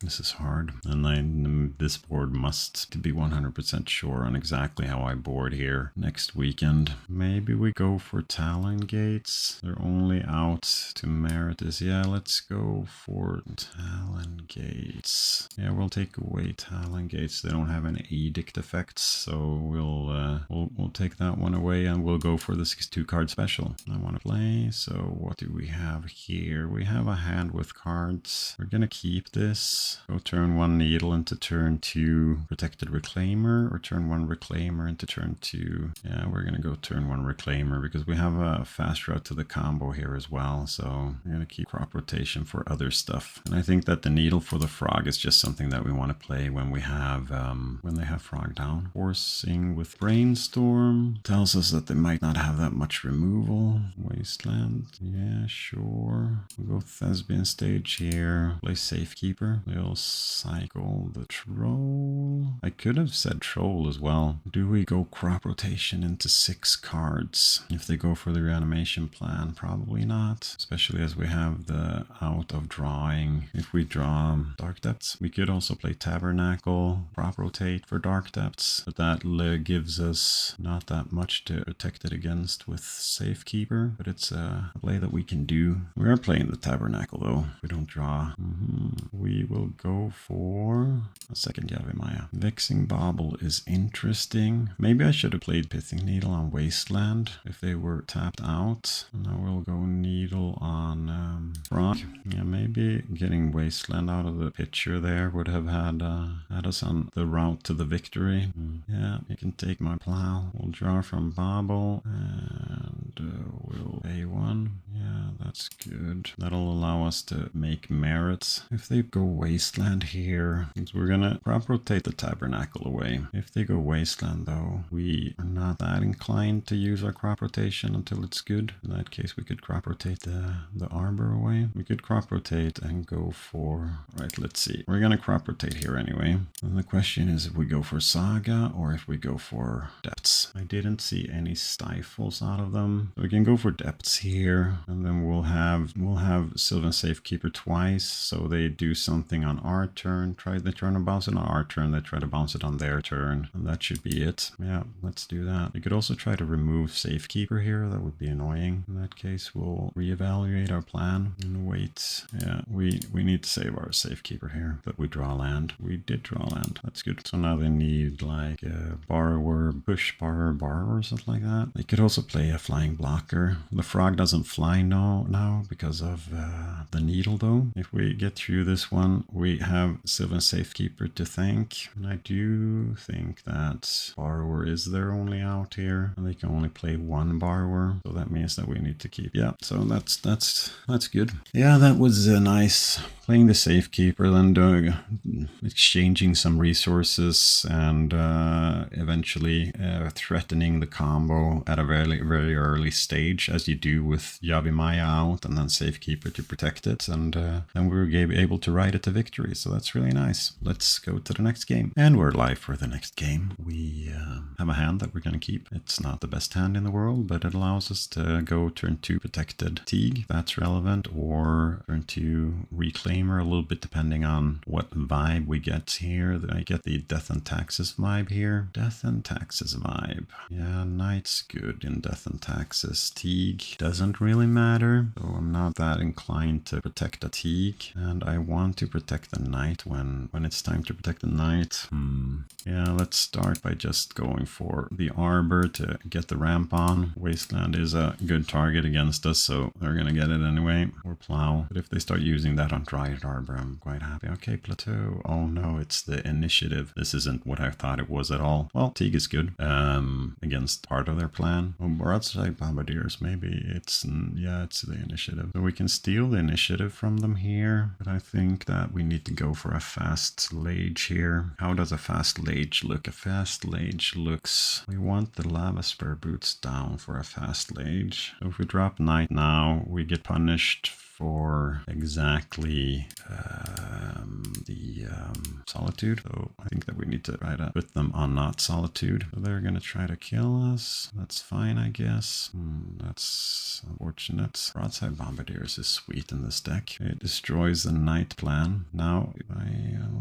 [SPEAKER 1] This is hard, and this board must be 100% sure on exactly how I board here next weekend. Maybe we go for Talon Gates. They're only out to merit this. Yeah, let's go for Talon Gates. Yeah, we'll take away Talon Gates. They don't have any edict effects, so we'll take that one away, and we'll go for the 6-2 card special I want to play. So what do we have here? We have a hand with cards. We're gonna keep this. Go turn 1 Needle into turn 2 Protected Reclaimer, or turn 1 Reclaimer into turn 2. Yeah, we're gonna go turn 1 Reclaimer because we have a fast route to the combo here as well. So we're gonna keep crop rotation for other stuff. And I think that the Needle for the Frog is just something that we want to play when we have when they have Frog down. Forcing with Brainstorm tells us that they might not have that much removal. Wasteland, yeah, sure. We'll go Thespian Stage here. Play Safekeeper. They'll cycle the Troll. I could have said Troll as well. Do we go crop rotation into 6 cards? If they go for the reanimation formation plan? Probably not, especially as we have the out of drawing. If we draw Dark Depths, we could also play Tabernacle, crop rotate for Dark Depths, but that gives us not that much to protect it against with Safekeeper, but it's a play that we can do. We are playing the Tabernacle though. We don't draw. We will go for a second Yavimaya. Vexing Bauble is interesting. Maybe I should have played Pithing Needle on Wasteland if they were tapped out. Now we'll go Needle on Frog. Yeah, maybe getting Wasteland out of the picture there would have had us on the route to the victory. Yeah, you can take my plow. We'll draw from Bauble and we'll pay one. Yeah, that's good. That'll allow us to make merits. If they go Wasteland here, we're gonna crop rotate the Tabernacle away. If they go Wasteland though, we are not that inclined to use our crop rotation until it's good. In that case, we could crop rotate the Arbor away. We could crop rotate and go for... Right, let's see. We're gonna crop rotate here anyway. And the question is if we go for Saga or if we go for Depths. I didn't see any stifles out of them. So we can go for Depths here, and then we'll have Sylvan Safekeeper twice, so they do something on our turn. They try to bounce it on our turn, they try to bounce it on their turn, and that should be it. Yeah, let's do that. You could also try to remove Safekeeper here, that would be annoying. In that case, we'll reevaluate our plan and wait. Yeah, we need to save our Safekeeper here, but we draw land. We did draw land, that's good. So now they need like a borrower, push borrower, or something like that. They could also play a flying blocker. The frog doesn't fly now because of the needle though. If we get through this one, we have Sylvan Safekeeper to thank. And I do think that borrower is their only out here. And they can only play one borrower. So that means that we need to keep. Yeah, so that's good. Yeah, that was nice. Playing the Safekeeper, then doing exchanging some resources and eventually threatening the combo at a very, very early stage, as you do with Yavimaya out and then Safekeeper to protect it, and we were able to ride it to victory, so that's really nice. Let's go to the next game. And we're live for the next game. We have a hand that we're going to keep. It's not the best hand in the world, but it allows us to go turn 2 protected Teeg, that's relevant, or turn 2 Reclaimer, a little bit depending on what vibe we get here. I get the Death and Taxes vibe here. Death and Taxes vibe. Yeah, Knight's good in Death and Taxes. Teeg doesn't really matter, so I'm not that inclined to protect a Teeg, and I want to protect the Knight when it's time to protect the Knight. Yeah, let's start by just going for the Arbor to get the ramp on. Wasteland is a good target against us, so they're gonna get it anyway, or Plow. But if they start using that on Dryad Arbor, I'm quite happy. Okay, Plateau. Oh no, it's the initiative. This isn't what I thought it was at all. Well, Teeg is good against part of their plan. Oh, Broadside Bombardiers, maybe it's, yeah, it's the initiative. So we can steal the initiative from them here, but I think that we need to go for a fast Lage here. How does a fast Lage look? A fast Lage looks... We want the Lava Spur Boots down for a fast Lage. So if we drop Knight now, we get punished for exactly the Solitude. So I think that we need to try to put them on not Solitude. So they're going to try to kill us. That's fine, I guess. That's unfortunate. Broadside Bombardiers is sweet in this deck. It destroys the Knight plan. Now,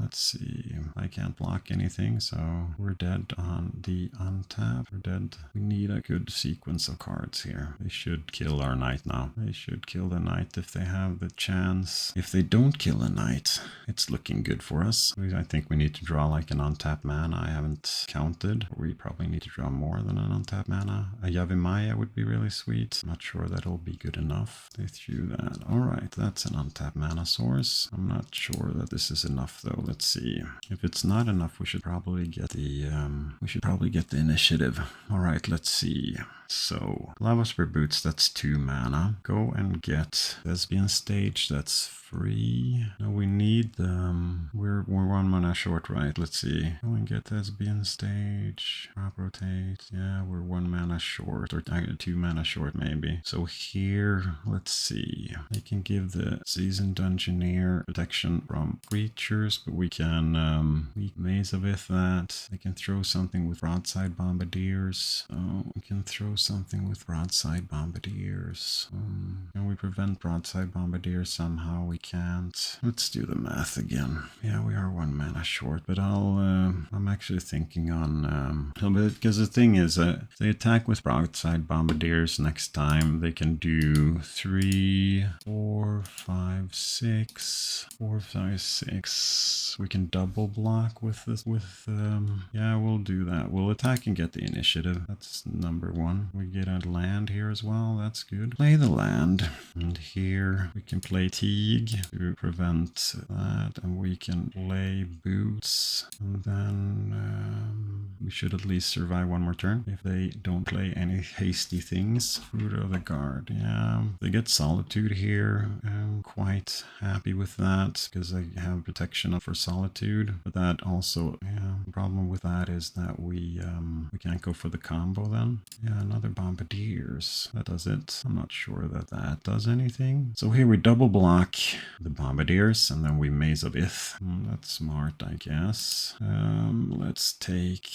[SPEAKER 1] let's see. I can't block anything, so we're dead on the untap. We're dead. We need a good sequence of cards here. They should kill our Knight now. They should kill the Knight if they have the chance. If they don't kill a Knight, it's looking good for us. I think we need to draw like an untapped mana. I haven't counted. We probably need to draw more than an untapped mana. A Yavimaya would be really sweet. I'm not sure that'll be good enough. They threw that. Alright, that's an untapped mana source. I'm not sure that this is enough though. Let's see. If it's not enough, we should probably get the initiative. Alright, let's see. So, Lava Spur Boots, that's 2 mana. Go and get Lesbian Stage, that's 3. No, we need them. We're 1 mana short, right? Let's see. Can we get this bin stage? Crop rotate. Yeah, we're 1 mana short, or 2 mana short maybe. So here, let's see. They can give the Seasoned Engineer protection from creatures, but we can Maze of Ith that. They can throw something with Broadside Bombardiers. So we can throw something with Broadside Bombardiers. Can we prevent Broadside Bombardiers somehow? We can't. Let's do the math again. Yeah, we are 1 mana short, but I'm actually thinking on, because the thing is, if they attack with Broadside Bombardiers next time, they can do 3, 4, 5, 6, 4, 5, 6. We can double block with this, yeah, we'll do that. We'll attack and get the initiative. That's number 1. We get a land here as well. That's good. Play the land. And here we can play Teeg to prevent that. And we can play Boots. And then we should at least survive 1 more turn if they don't play any hasty things. Fruit of the Guard. Yeah, they get Solitude here. I'm quite happy with that because I have protection up for Solitude. But that also, yeah, the problem with that is that we can't go for the combo then. Yeah, another Bombardiers. That does it. I'm not sure that that does anything. So here we double block the Bombardiers and then we Maze of Ith. That's smart, I guess. Let's take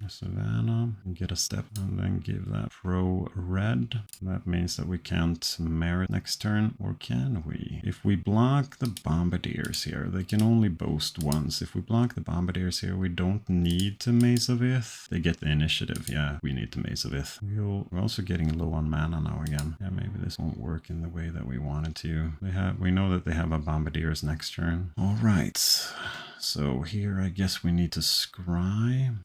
[SPEAKER 1] Savannah and get a step and then give that pro red. That means that we can't merit next turn, or can we? If we block the Bombardiers here, they can only boast once. If we block the Bombardiers here, we don't need to Maze of Ith. They get the initiative. Yeah, we need to Maze of Ith. We're also getting low on mana now again. Yeah, maybe this won't work in the way that we wanted to. We know that they have a Bombardiers next turn. All right. So here I guess we need to scry.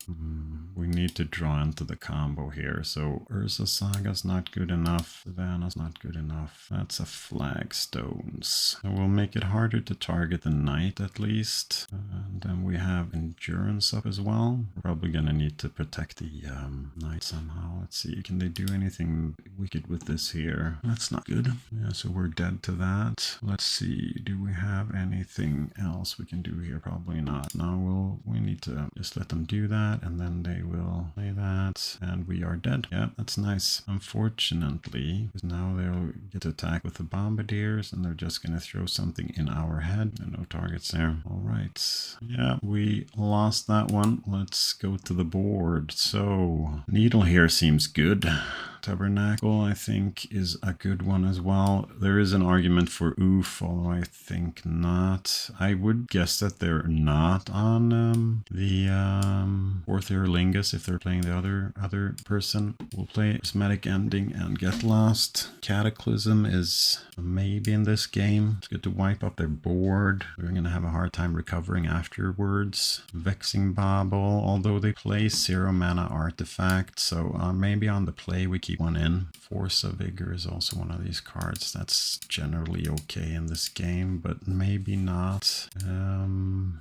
[SPEAKER 1] We need to draw into the combo here. So Urza Saga's not good enough. Savannah's not good enough. That's a Flagstones. So we'll make it harder to target the knight at least. And then we have Endurance up as well. We're probably gonna need to protect the knight somehow. Let's see, can they do anything wicked with this here? That's not good. Yeah, so we're dead to that. Let's see, do we have anything else we can do here? Probably not. Now we need to just let them do that, and then they will play that, and we are dead. Yeah, that's nice. Unfortunately, because now they'll get attacked with the Bombardiers, and they're just gonna throw something in our head. And no targets there. All right. Yeah, we lost that one. Let's go to the board. So Needle here seems good. Tabernacle, I think, is a good one as well. There is an argument for Oof, although I think not. I would guess that they're not on the Ortholingus if they're playing the other person. We'll play Prismatic Ending and Get Lost. Cataclysm is maybe in this game. It's good to wipe up their board. We're going to have a hard time recovering afterwards. Vexing Bauble, although they play 0 mana artifact, so maybe on the play we keep one in. Force of Vigor is also one of these cards that's generally okay in this game, but maybe not.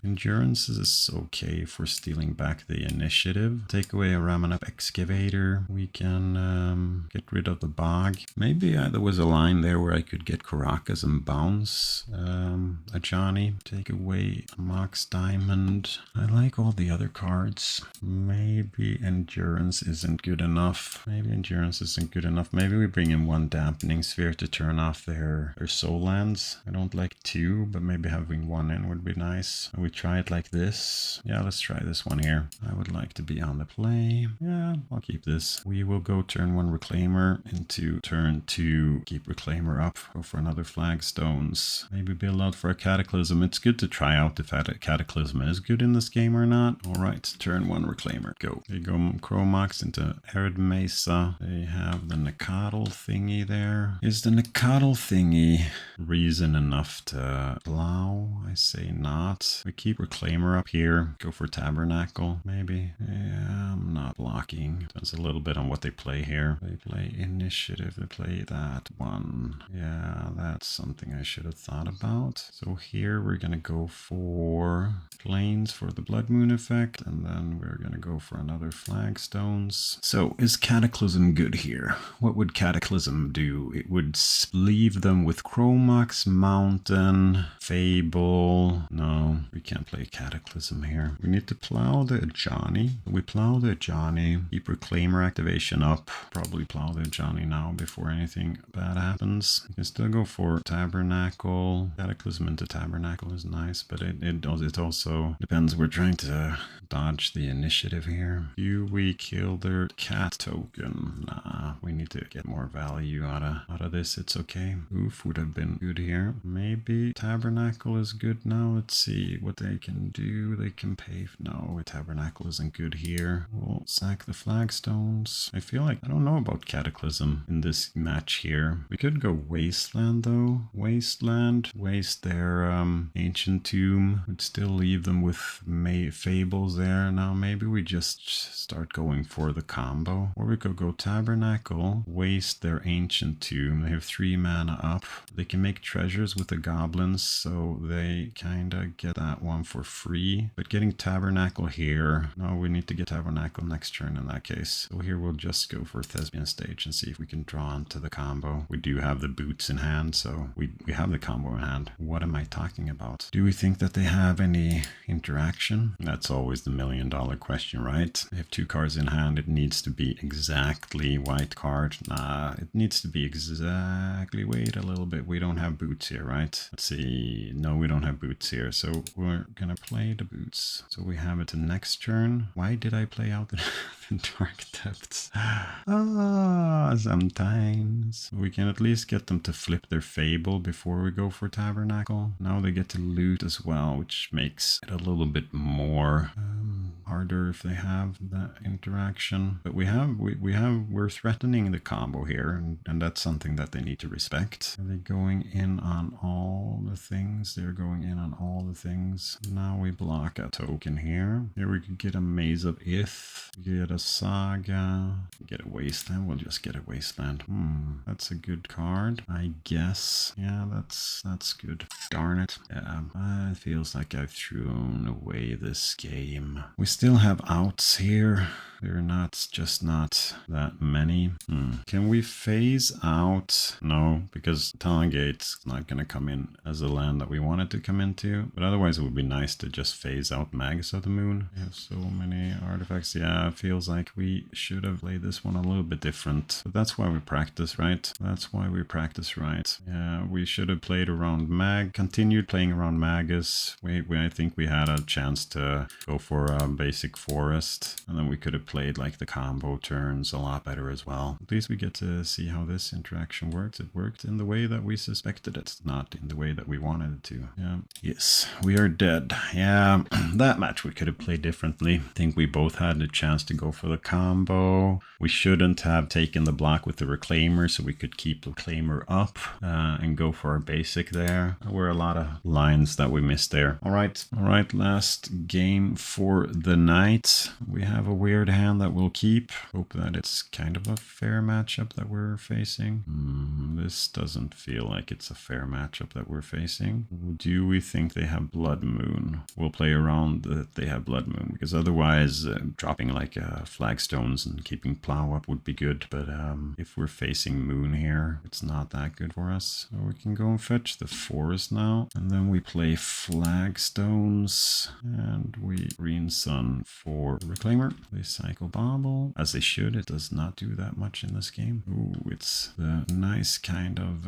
[SPEAKER 1] Endurance is okay for stealing back the initiative. Take away a Ramanap Excavator. We can get rid of the Bog. Maybe there was a line there where I could get Caracas and bounce a Johnny. Take away a Mox Diamond. I like all the other cards. Maybe Endurance isn't good enough. Maybe we bring in 1 Dampening Sphere to turn off their soul lands. I don't like 2, but maybe having 1 in would be nice. We try it like this. Yeah, let's try this one here. I would like to be on the play. Yeah, I'll keep this. We will go turn 1 Reclaimer into turn 2. Keep Reclaimer up. Go for another Flagstones. Maybe build out for a Cataclysm. It's good to try out if a Cataclysm is good in this game or not. All right, turn 1 Reclaimer. Go. They go Chromox into Arid Mesa. They have the Nakatl thingy there. Is the Nakatl thingy reason enough to plow? I say not. We keep Reclaimer up here. Go for Tabernacle, maybe. Yeah, I'm not blocked. blocking. Depends a little bit on what they play here. They play initiative, they play that one. Yeah, that's something I should have thought about. So here we're gonna go for planes for the Blood Moon effect, and then we're gonna go for another flagstones. So is Cataclysm good here? What would Cataclysm do? It would leave them with Chromax, Mountain, Fable. No, we can't play Cataclysm here. We need to plow the Johnny. We plow the Johnny. Keep Reclaimer activation up. Probably plow the Johnny now before anything bad happens. We can still go for Tabernacle. Cataclysm into Tabernacle is nice, but it also depends. We're trying to dodge the initiative here. Do we kill their cat token? Nah, we need to get more value out of this. It's okay. Oof would have been good here. Maybe Tabernacle is good now. Let's see what they can do. They can pay. No, Tabernacle isn't good here. We'll sack the flagstones. I feel like I don't know about Cataclysm in this match here. We could go Wasteland though. Wasteland, waste their Ancient Tomb. Would still leave them with Fables there. Now maybe we just start going for the combo. Or we could go Tabernacle, waste their Ancient Tomb. They have 3 mana up. They can make treasures with the goblins, so they kind of get that one for free. But getting Tabernacle here, no, we need to get Tabernacle next turn in that case. So here we'll just go for Thespian Stage and see if we can draw into the combo. We do have the boots in hand, so we have the combo in hand. What am I talking about? Do we think that they have any interaction? That's always the $1 million question, right? They have 2 cards in hand. It needs to be exactly white card. Nah, it needs to be exactly. Wait a little bit. We don't have boots here, right? Let's see. No, we don't have boots here. So we're gonna play the boots. So we have it to next turn. Why did I play out the Dark Depths? Sometimes. We can at least get them to flip their Fable before we go for Tabernacle. Now they get to loot as well, which makes it a little bit more harder if they have that interaction. But we're threatening the combo here, and that's something that they need to respect. Are they going in on all the things? They're going in on all the things. Now we block a token here. Here we could get a Maze of Ith, get a Saga, get a Wasteland. We'll just get a Wasteland. That's a good card, I guess. Yeah, that's good. Darn it. Yeah, it feels like I've thrown away this game. We still have outs here. They're just not that many. Can we phase out? No, because Talongate's not going to come in as a land that we wanted to come into. But otherwise it would be nice to just phase out Magus of the Moon. We have so many artifacts. Yeah, it feels like we should have played this one a little bit different. But that's why we practice, right? That's why we practice, right? Yeah, we should have played around continued playing around Magus. I think we had a chance to go for a basic forest, and then we could have played like the combo turns a lot better as well. At least we get to see how this interaction works. It worked in the way that we suspected it, not in the way that we wanted it to. Yeah. Yes, we are dead. Yeah, that match we could have played differently. I think we both had a chance to go for the combo. We shouldn't have taken the block with the Reclaimer, so we could keep the Reclaimer up and go for our basic there. There were a lot of lines that we missed there. All right, last game for the night. We have a weird hand that we'll keep. Hope that it's kind of a fair matchup that we're facing. This doesn't feel like it's a fair matchup that we're facing. Do we think they have Blood Moon? We'll play around that they have Blood Moon, because otherwise dropping like flagstones and keeping plow up would be good. But if we're facing Moon here, it's not that good for us. So we can go and fetch the forest now, and then we play flagstones, and we Green Sun for Reclaimer. They cycle Bobble, as they should. It does not do that much in this game. Ooh, it's the nice kind of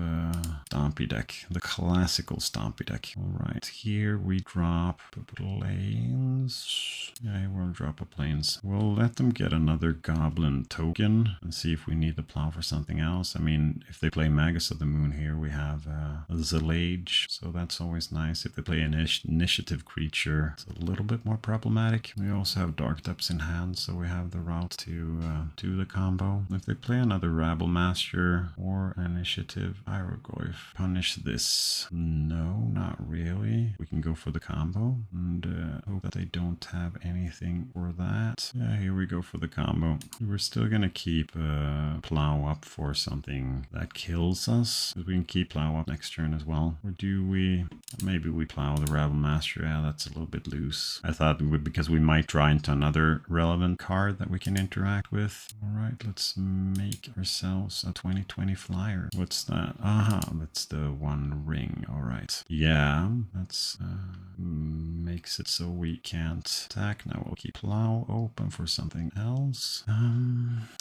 [SPEAKER 1] Stompy deck, the classical Stompy deck. All right, here we drop planes. Yeah, we'll drop a planes. We'll let them get another Goblin token and see if we need the plow for something else. I mean, if they play Magus of the Moon here, we have the Lage, so that's always nice. If they play an initiative creature, it's a little bit more problematic. We also have Dark Depths in hand, so we have the route to the combo. If they play another Rabble Master or Initiative Hieroglyph, punish this. No, not really. We can go for the combo and hope that they don't have anything for that. Yeah, here we go for the combo. We're still gonna keep Plow up for something that kills us. We can keep Plow up next turn as well. Or do we? Maybe we Plow the Rabble Master. Yeah, that's a little bit loose. I thought we would, because we might draw into another relevant card that we can interact with. Alright, let's make ourselves a 2020 flyer. What's that? Aha, that's the One Ring. Alright. Yeah, that's makes it so we can't attack. Now we'll keep Plow open for something else.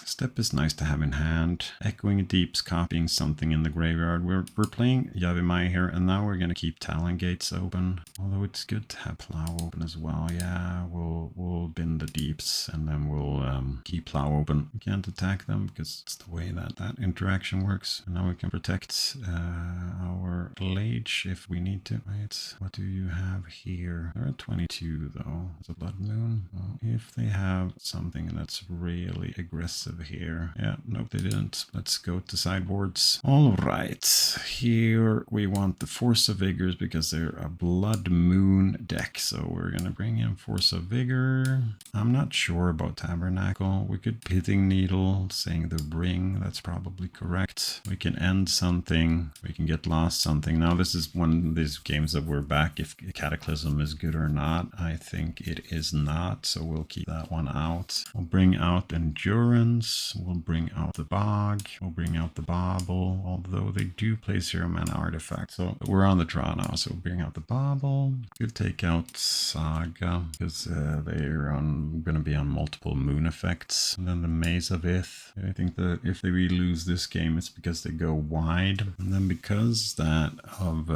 [SPEAKER 1] Step is nice to have in hand. Echoing Deep's copying something in the graveyard. We're playing Yavimai here, and now we're gonna keep Talon Gates open. Although it's good to have Plow open as well. Yeah, we'll bin the Deeps, and then we'll keep Plow open. We can't attack them because it's the way that interaction works. And now we can protect our Lage if we need to. Right, what do you have here? They're at 22 though. It's a Blood Moon. Well, if they have something that's really aggressive here. Yeah, nope, they didn't. Let's go to sideboards. All right, here we want the Force of Vigors because they're a Blood Moon deck. So we're gonna bring in Force of Vigor. I'm not sure about Tabernacle. We could Pithing Needle, saying the Ring. That's probably correct. We can end something. We can get lost something. Now this is one of these games that we're back if Cataclysm is good or not. I think it is not, so we'll keep that one out. We'll bring out Endurance. We'll bring out the Bog. We'll bring out the Bauble, although they do play 0-mana artifact. So we're on the draw now, so we'll bring out the Bauble. Could take out Saga because they're going to be on multiple moon effects. And then the Maze of Ith. I think that if we lose this game, it's because they go wide. And then because that of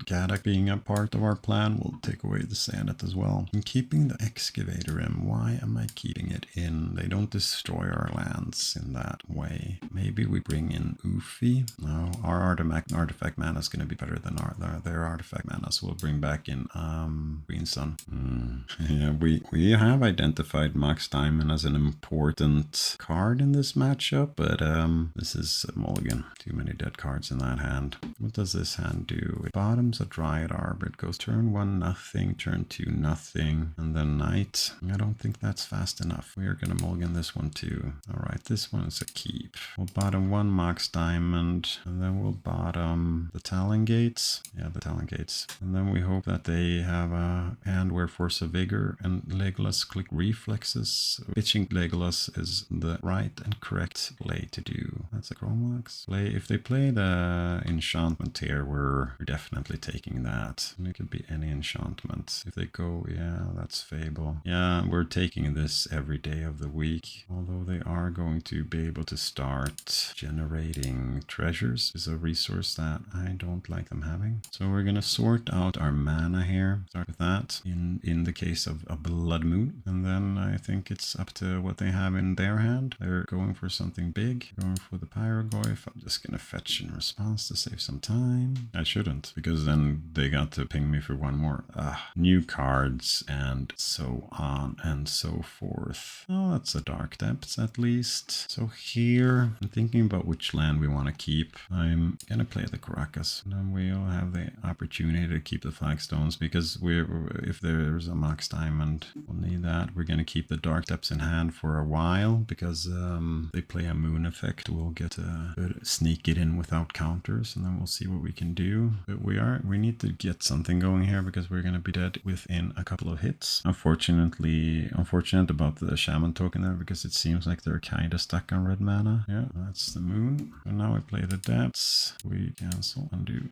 [SPEAKER 1] Gaddock being a part of our plan, we'll take away the Sandit as well. I'm keeping the Excavator in. Why am I keeping it in? They don't destroy our lands in that way. Maybe we bring in Oofy. No, our artifact mana is going to be better than their artifact mana, so we'll bring back in Green Sun. Yeah, we have identified Mox Diamond as an important card in this matchup, but this is a mulligan. Too many dead cards in that hand. What does this hand do? It bottoms a Dryad Arbor. It goes turn 1 nothing, turn 2 nothing, and then night. I don't think that's fast enough. We are going to mulligan this one too. Alright, this one is a keep. We'll bottom 1 Mox Diamond, and then we'll bottom the Talon Gates. Yeah, the Talon Gates. And then we hope that they have a hand where Force of Vigor and Legolas click Reflexes. Pitching Legolas is the right and correct play to do. That's a Chromax play. If they play the enchantment here, we're definitely taking that. And it could be any enchantment. If they go, yeah, that's Fable. Yeah, we're taking this every day of the week. Although they are going to be able to start generating treasures, is a resource that I don't like them having. So we're gonna sort out our mana here. Start with that in the case of a Blood Moon. And then I think it's up to what they have in their hand. They're going for something big. Going for the Pyroglyph. I'm just gonna fetch in response to save some time. I shouldn't, because then they got to ping me for one more. New cards and so on and so forth. Oh, that's a Dark Depths at least. So here, I'm thinking about which land we want to keep. I'm gonna play the Caracas. And then we'll have the opportunity to keep the Flagstones, because if there's a Mox Diamond, we'll need that. We're gonna keep the Dark Depths in hand for a while, because they play a moon effect. We'll get to sneak it in without counters, and then we'll see what we can do. But we need to get something going here, because we're gonna be dead within a couple of hits. Unfortunate about the Shaman token there, because it seems like they're kind of stuck on red mana. Yeah, that's the moon. And now we play the Depths. We cancel, undo.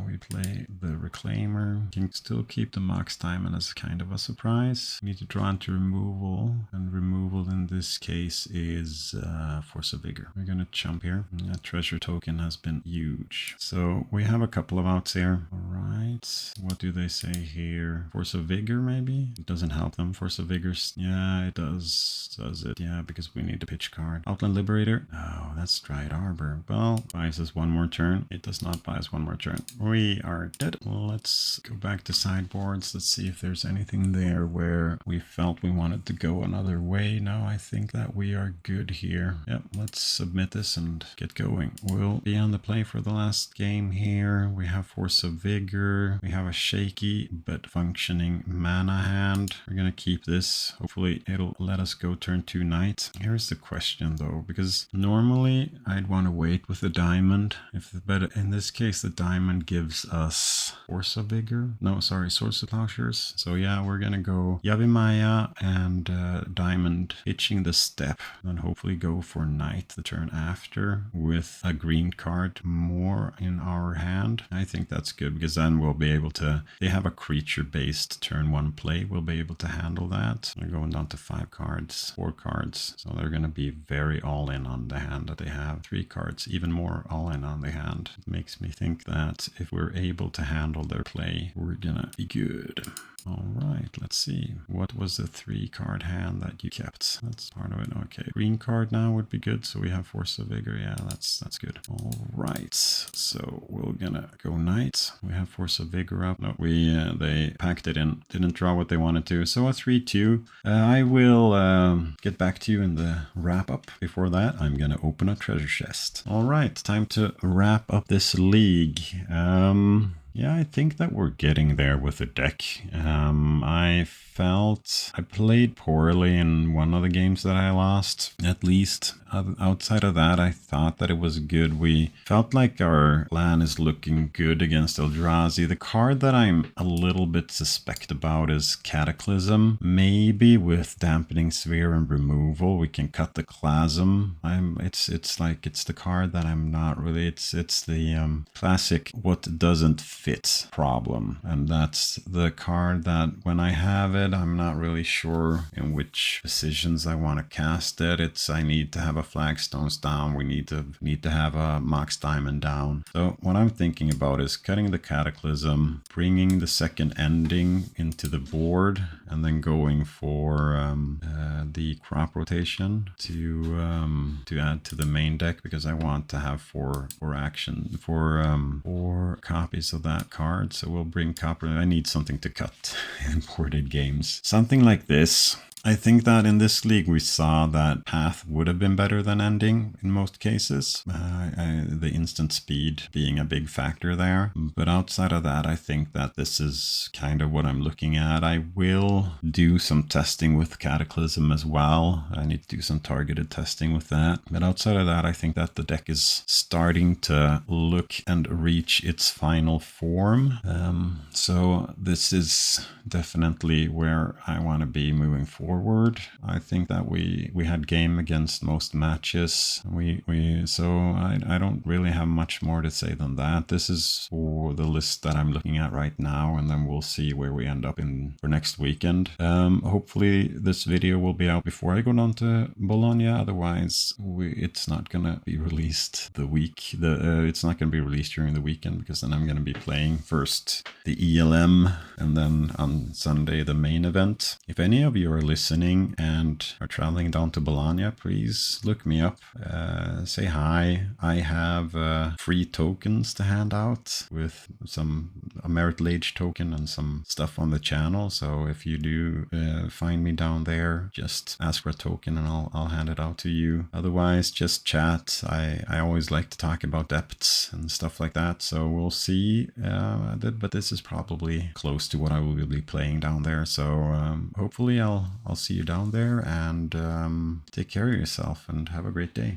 [SPEAKER 1] We play the Reclaimer. Can still keep the Mox Diamond as kind of a surprise. We need to draw into removal, and removal in this case is Force of Vigor. We're gonna chump here. That treasure token has been huge. So we have a couple of outs here. Alright, what do they say here? Force of Vigor maybe? It doesn't help them. Force of Vigor, yeah, it does it? Yeah, because we need a pitch card. Outland Liberator? Oh, that's Dryad Arbor. Well, buys us one more turn. It does not buy us one more turn. We are dead. Let's go back to sideboards. Let's see if there's anything there where where we felt we wanted to go another way. No, I think that we are good here. Yep, let's submit this and get going. We'll be on the play for the last game here. We have Force of Vigor. We have a shaky but functioning mana hand. We're gonna keep this. Hopefully it'll let us go turn 2 knight. Here's the question though, because normally I'd want to wait with the diamond. But in this case, the diamond gives us Force of Vigor. No, sorry, Source of Plowshares. So yeah, we're gonna go Yavimaya and diamond, hitching the step, and hopefully go for knight the turn after with a green card more in our hand. I think that's good because then we'll be able to, they have a creature based turn 1 play, we'll be able to handle that. They're going down to 5 cards, 4 cards, so they're going to be very all in on the hand that they have. 3 cards, even more all in on the hand. It makes me think that if we're able to handle their play, we're gonna be good. All right, let's see. What was the 3 card hand that you kept? That's part of it. Okay, green card now would be good. So we have Force of Vigor. Yeah, that's good. All right, so we're gonna go knight. We have Force of Vigor up. No, they packed it in. Didn't draw what they wanted to. So a 3-2. I will get back to you in the wrap up. Before that, I'm gonna open a treasure chest. All right, time to wrap up this league. Yeah, I think that we're getting there with the deck. I felt I played poorly in one of the games that I lost, at least. Outside of that, I thought that it was good. We felt like our plan is looking good against Eldrazi. The card that I'm a little bit suspect about is Cataclysm. Maybe with Dampening Sphere and removal, we can cut the Chasm. It's the card that I'm not really. It's the classic what doesn't fit problem, and that's the card that when I have it, I'm not really sure in which positions I want to cast it. I need to have a Flagstones down. We need to have a Mox Diamond down. So what I'm thinking about is cutting the Cataclysm, bringing the second ending into the board, and then going for the crop rotation to add to the main deck, because I want to have four copies of that card. So we'll bring copper. I need something to cut in boarded games. Something like this. I think that in this league we saw that path would have been better than ending in most cases. The instant speed being a big factor there. But outside of that, I think that this is kind of what I'm looking at. I will do some testing with Cataclysm as well. I need to do some targeted testing with that. But outside of that, I think that the deck is starting to look and reach its final form. So this is definitely where I want to be moving forward. I think that we had game against most matches. So I don't really have much more to say than that. This is for the list that I'm looking at right now, and then we'll see where we end up in for next weekend. Hopefully this video will be out before I go down to Bologna. Otherwise, it's not gonna be released it's not gonna be released during the weekend, because then I'm gonna be playing first the ELM and then on Sunday the main event. If any of you are listening and are traveling down to Bologna, please look me up, say hi. I have free tokens to hand out with a Merit Lage token and some stuff on the channel. So if you do find me down there, just ask for a token and I'll hand it out to you. Otherwise, just chat. I always like to talk about depths and stuff like that. So we'll see. But this is probably close to what I will be playing down there. So hopefully I'll see you down there, and take care of yourself and have a great day.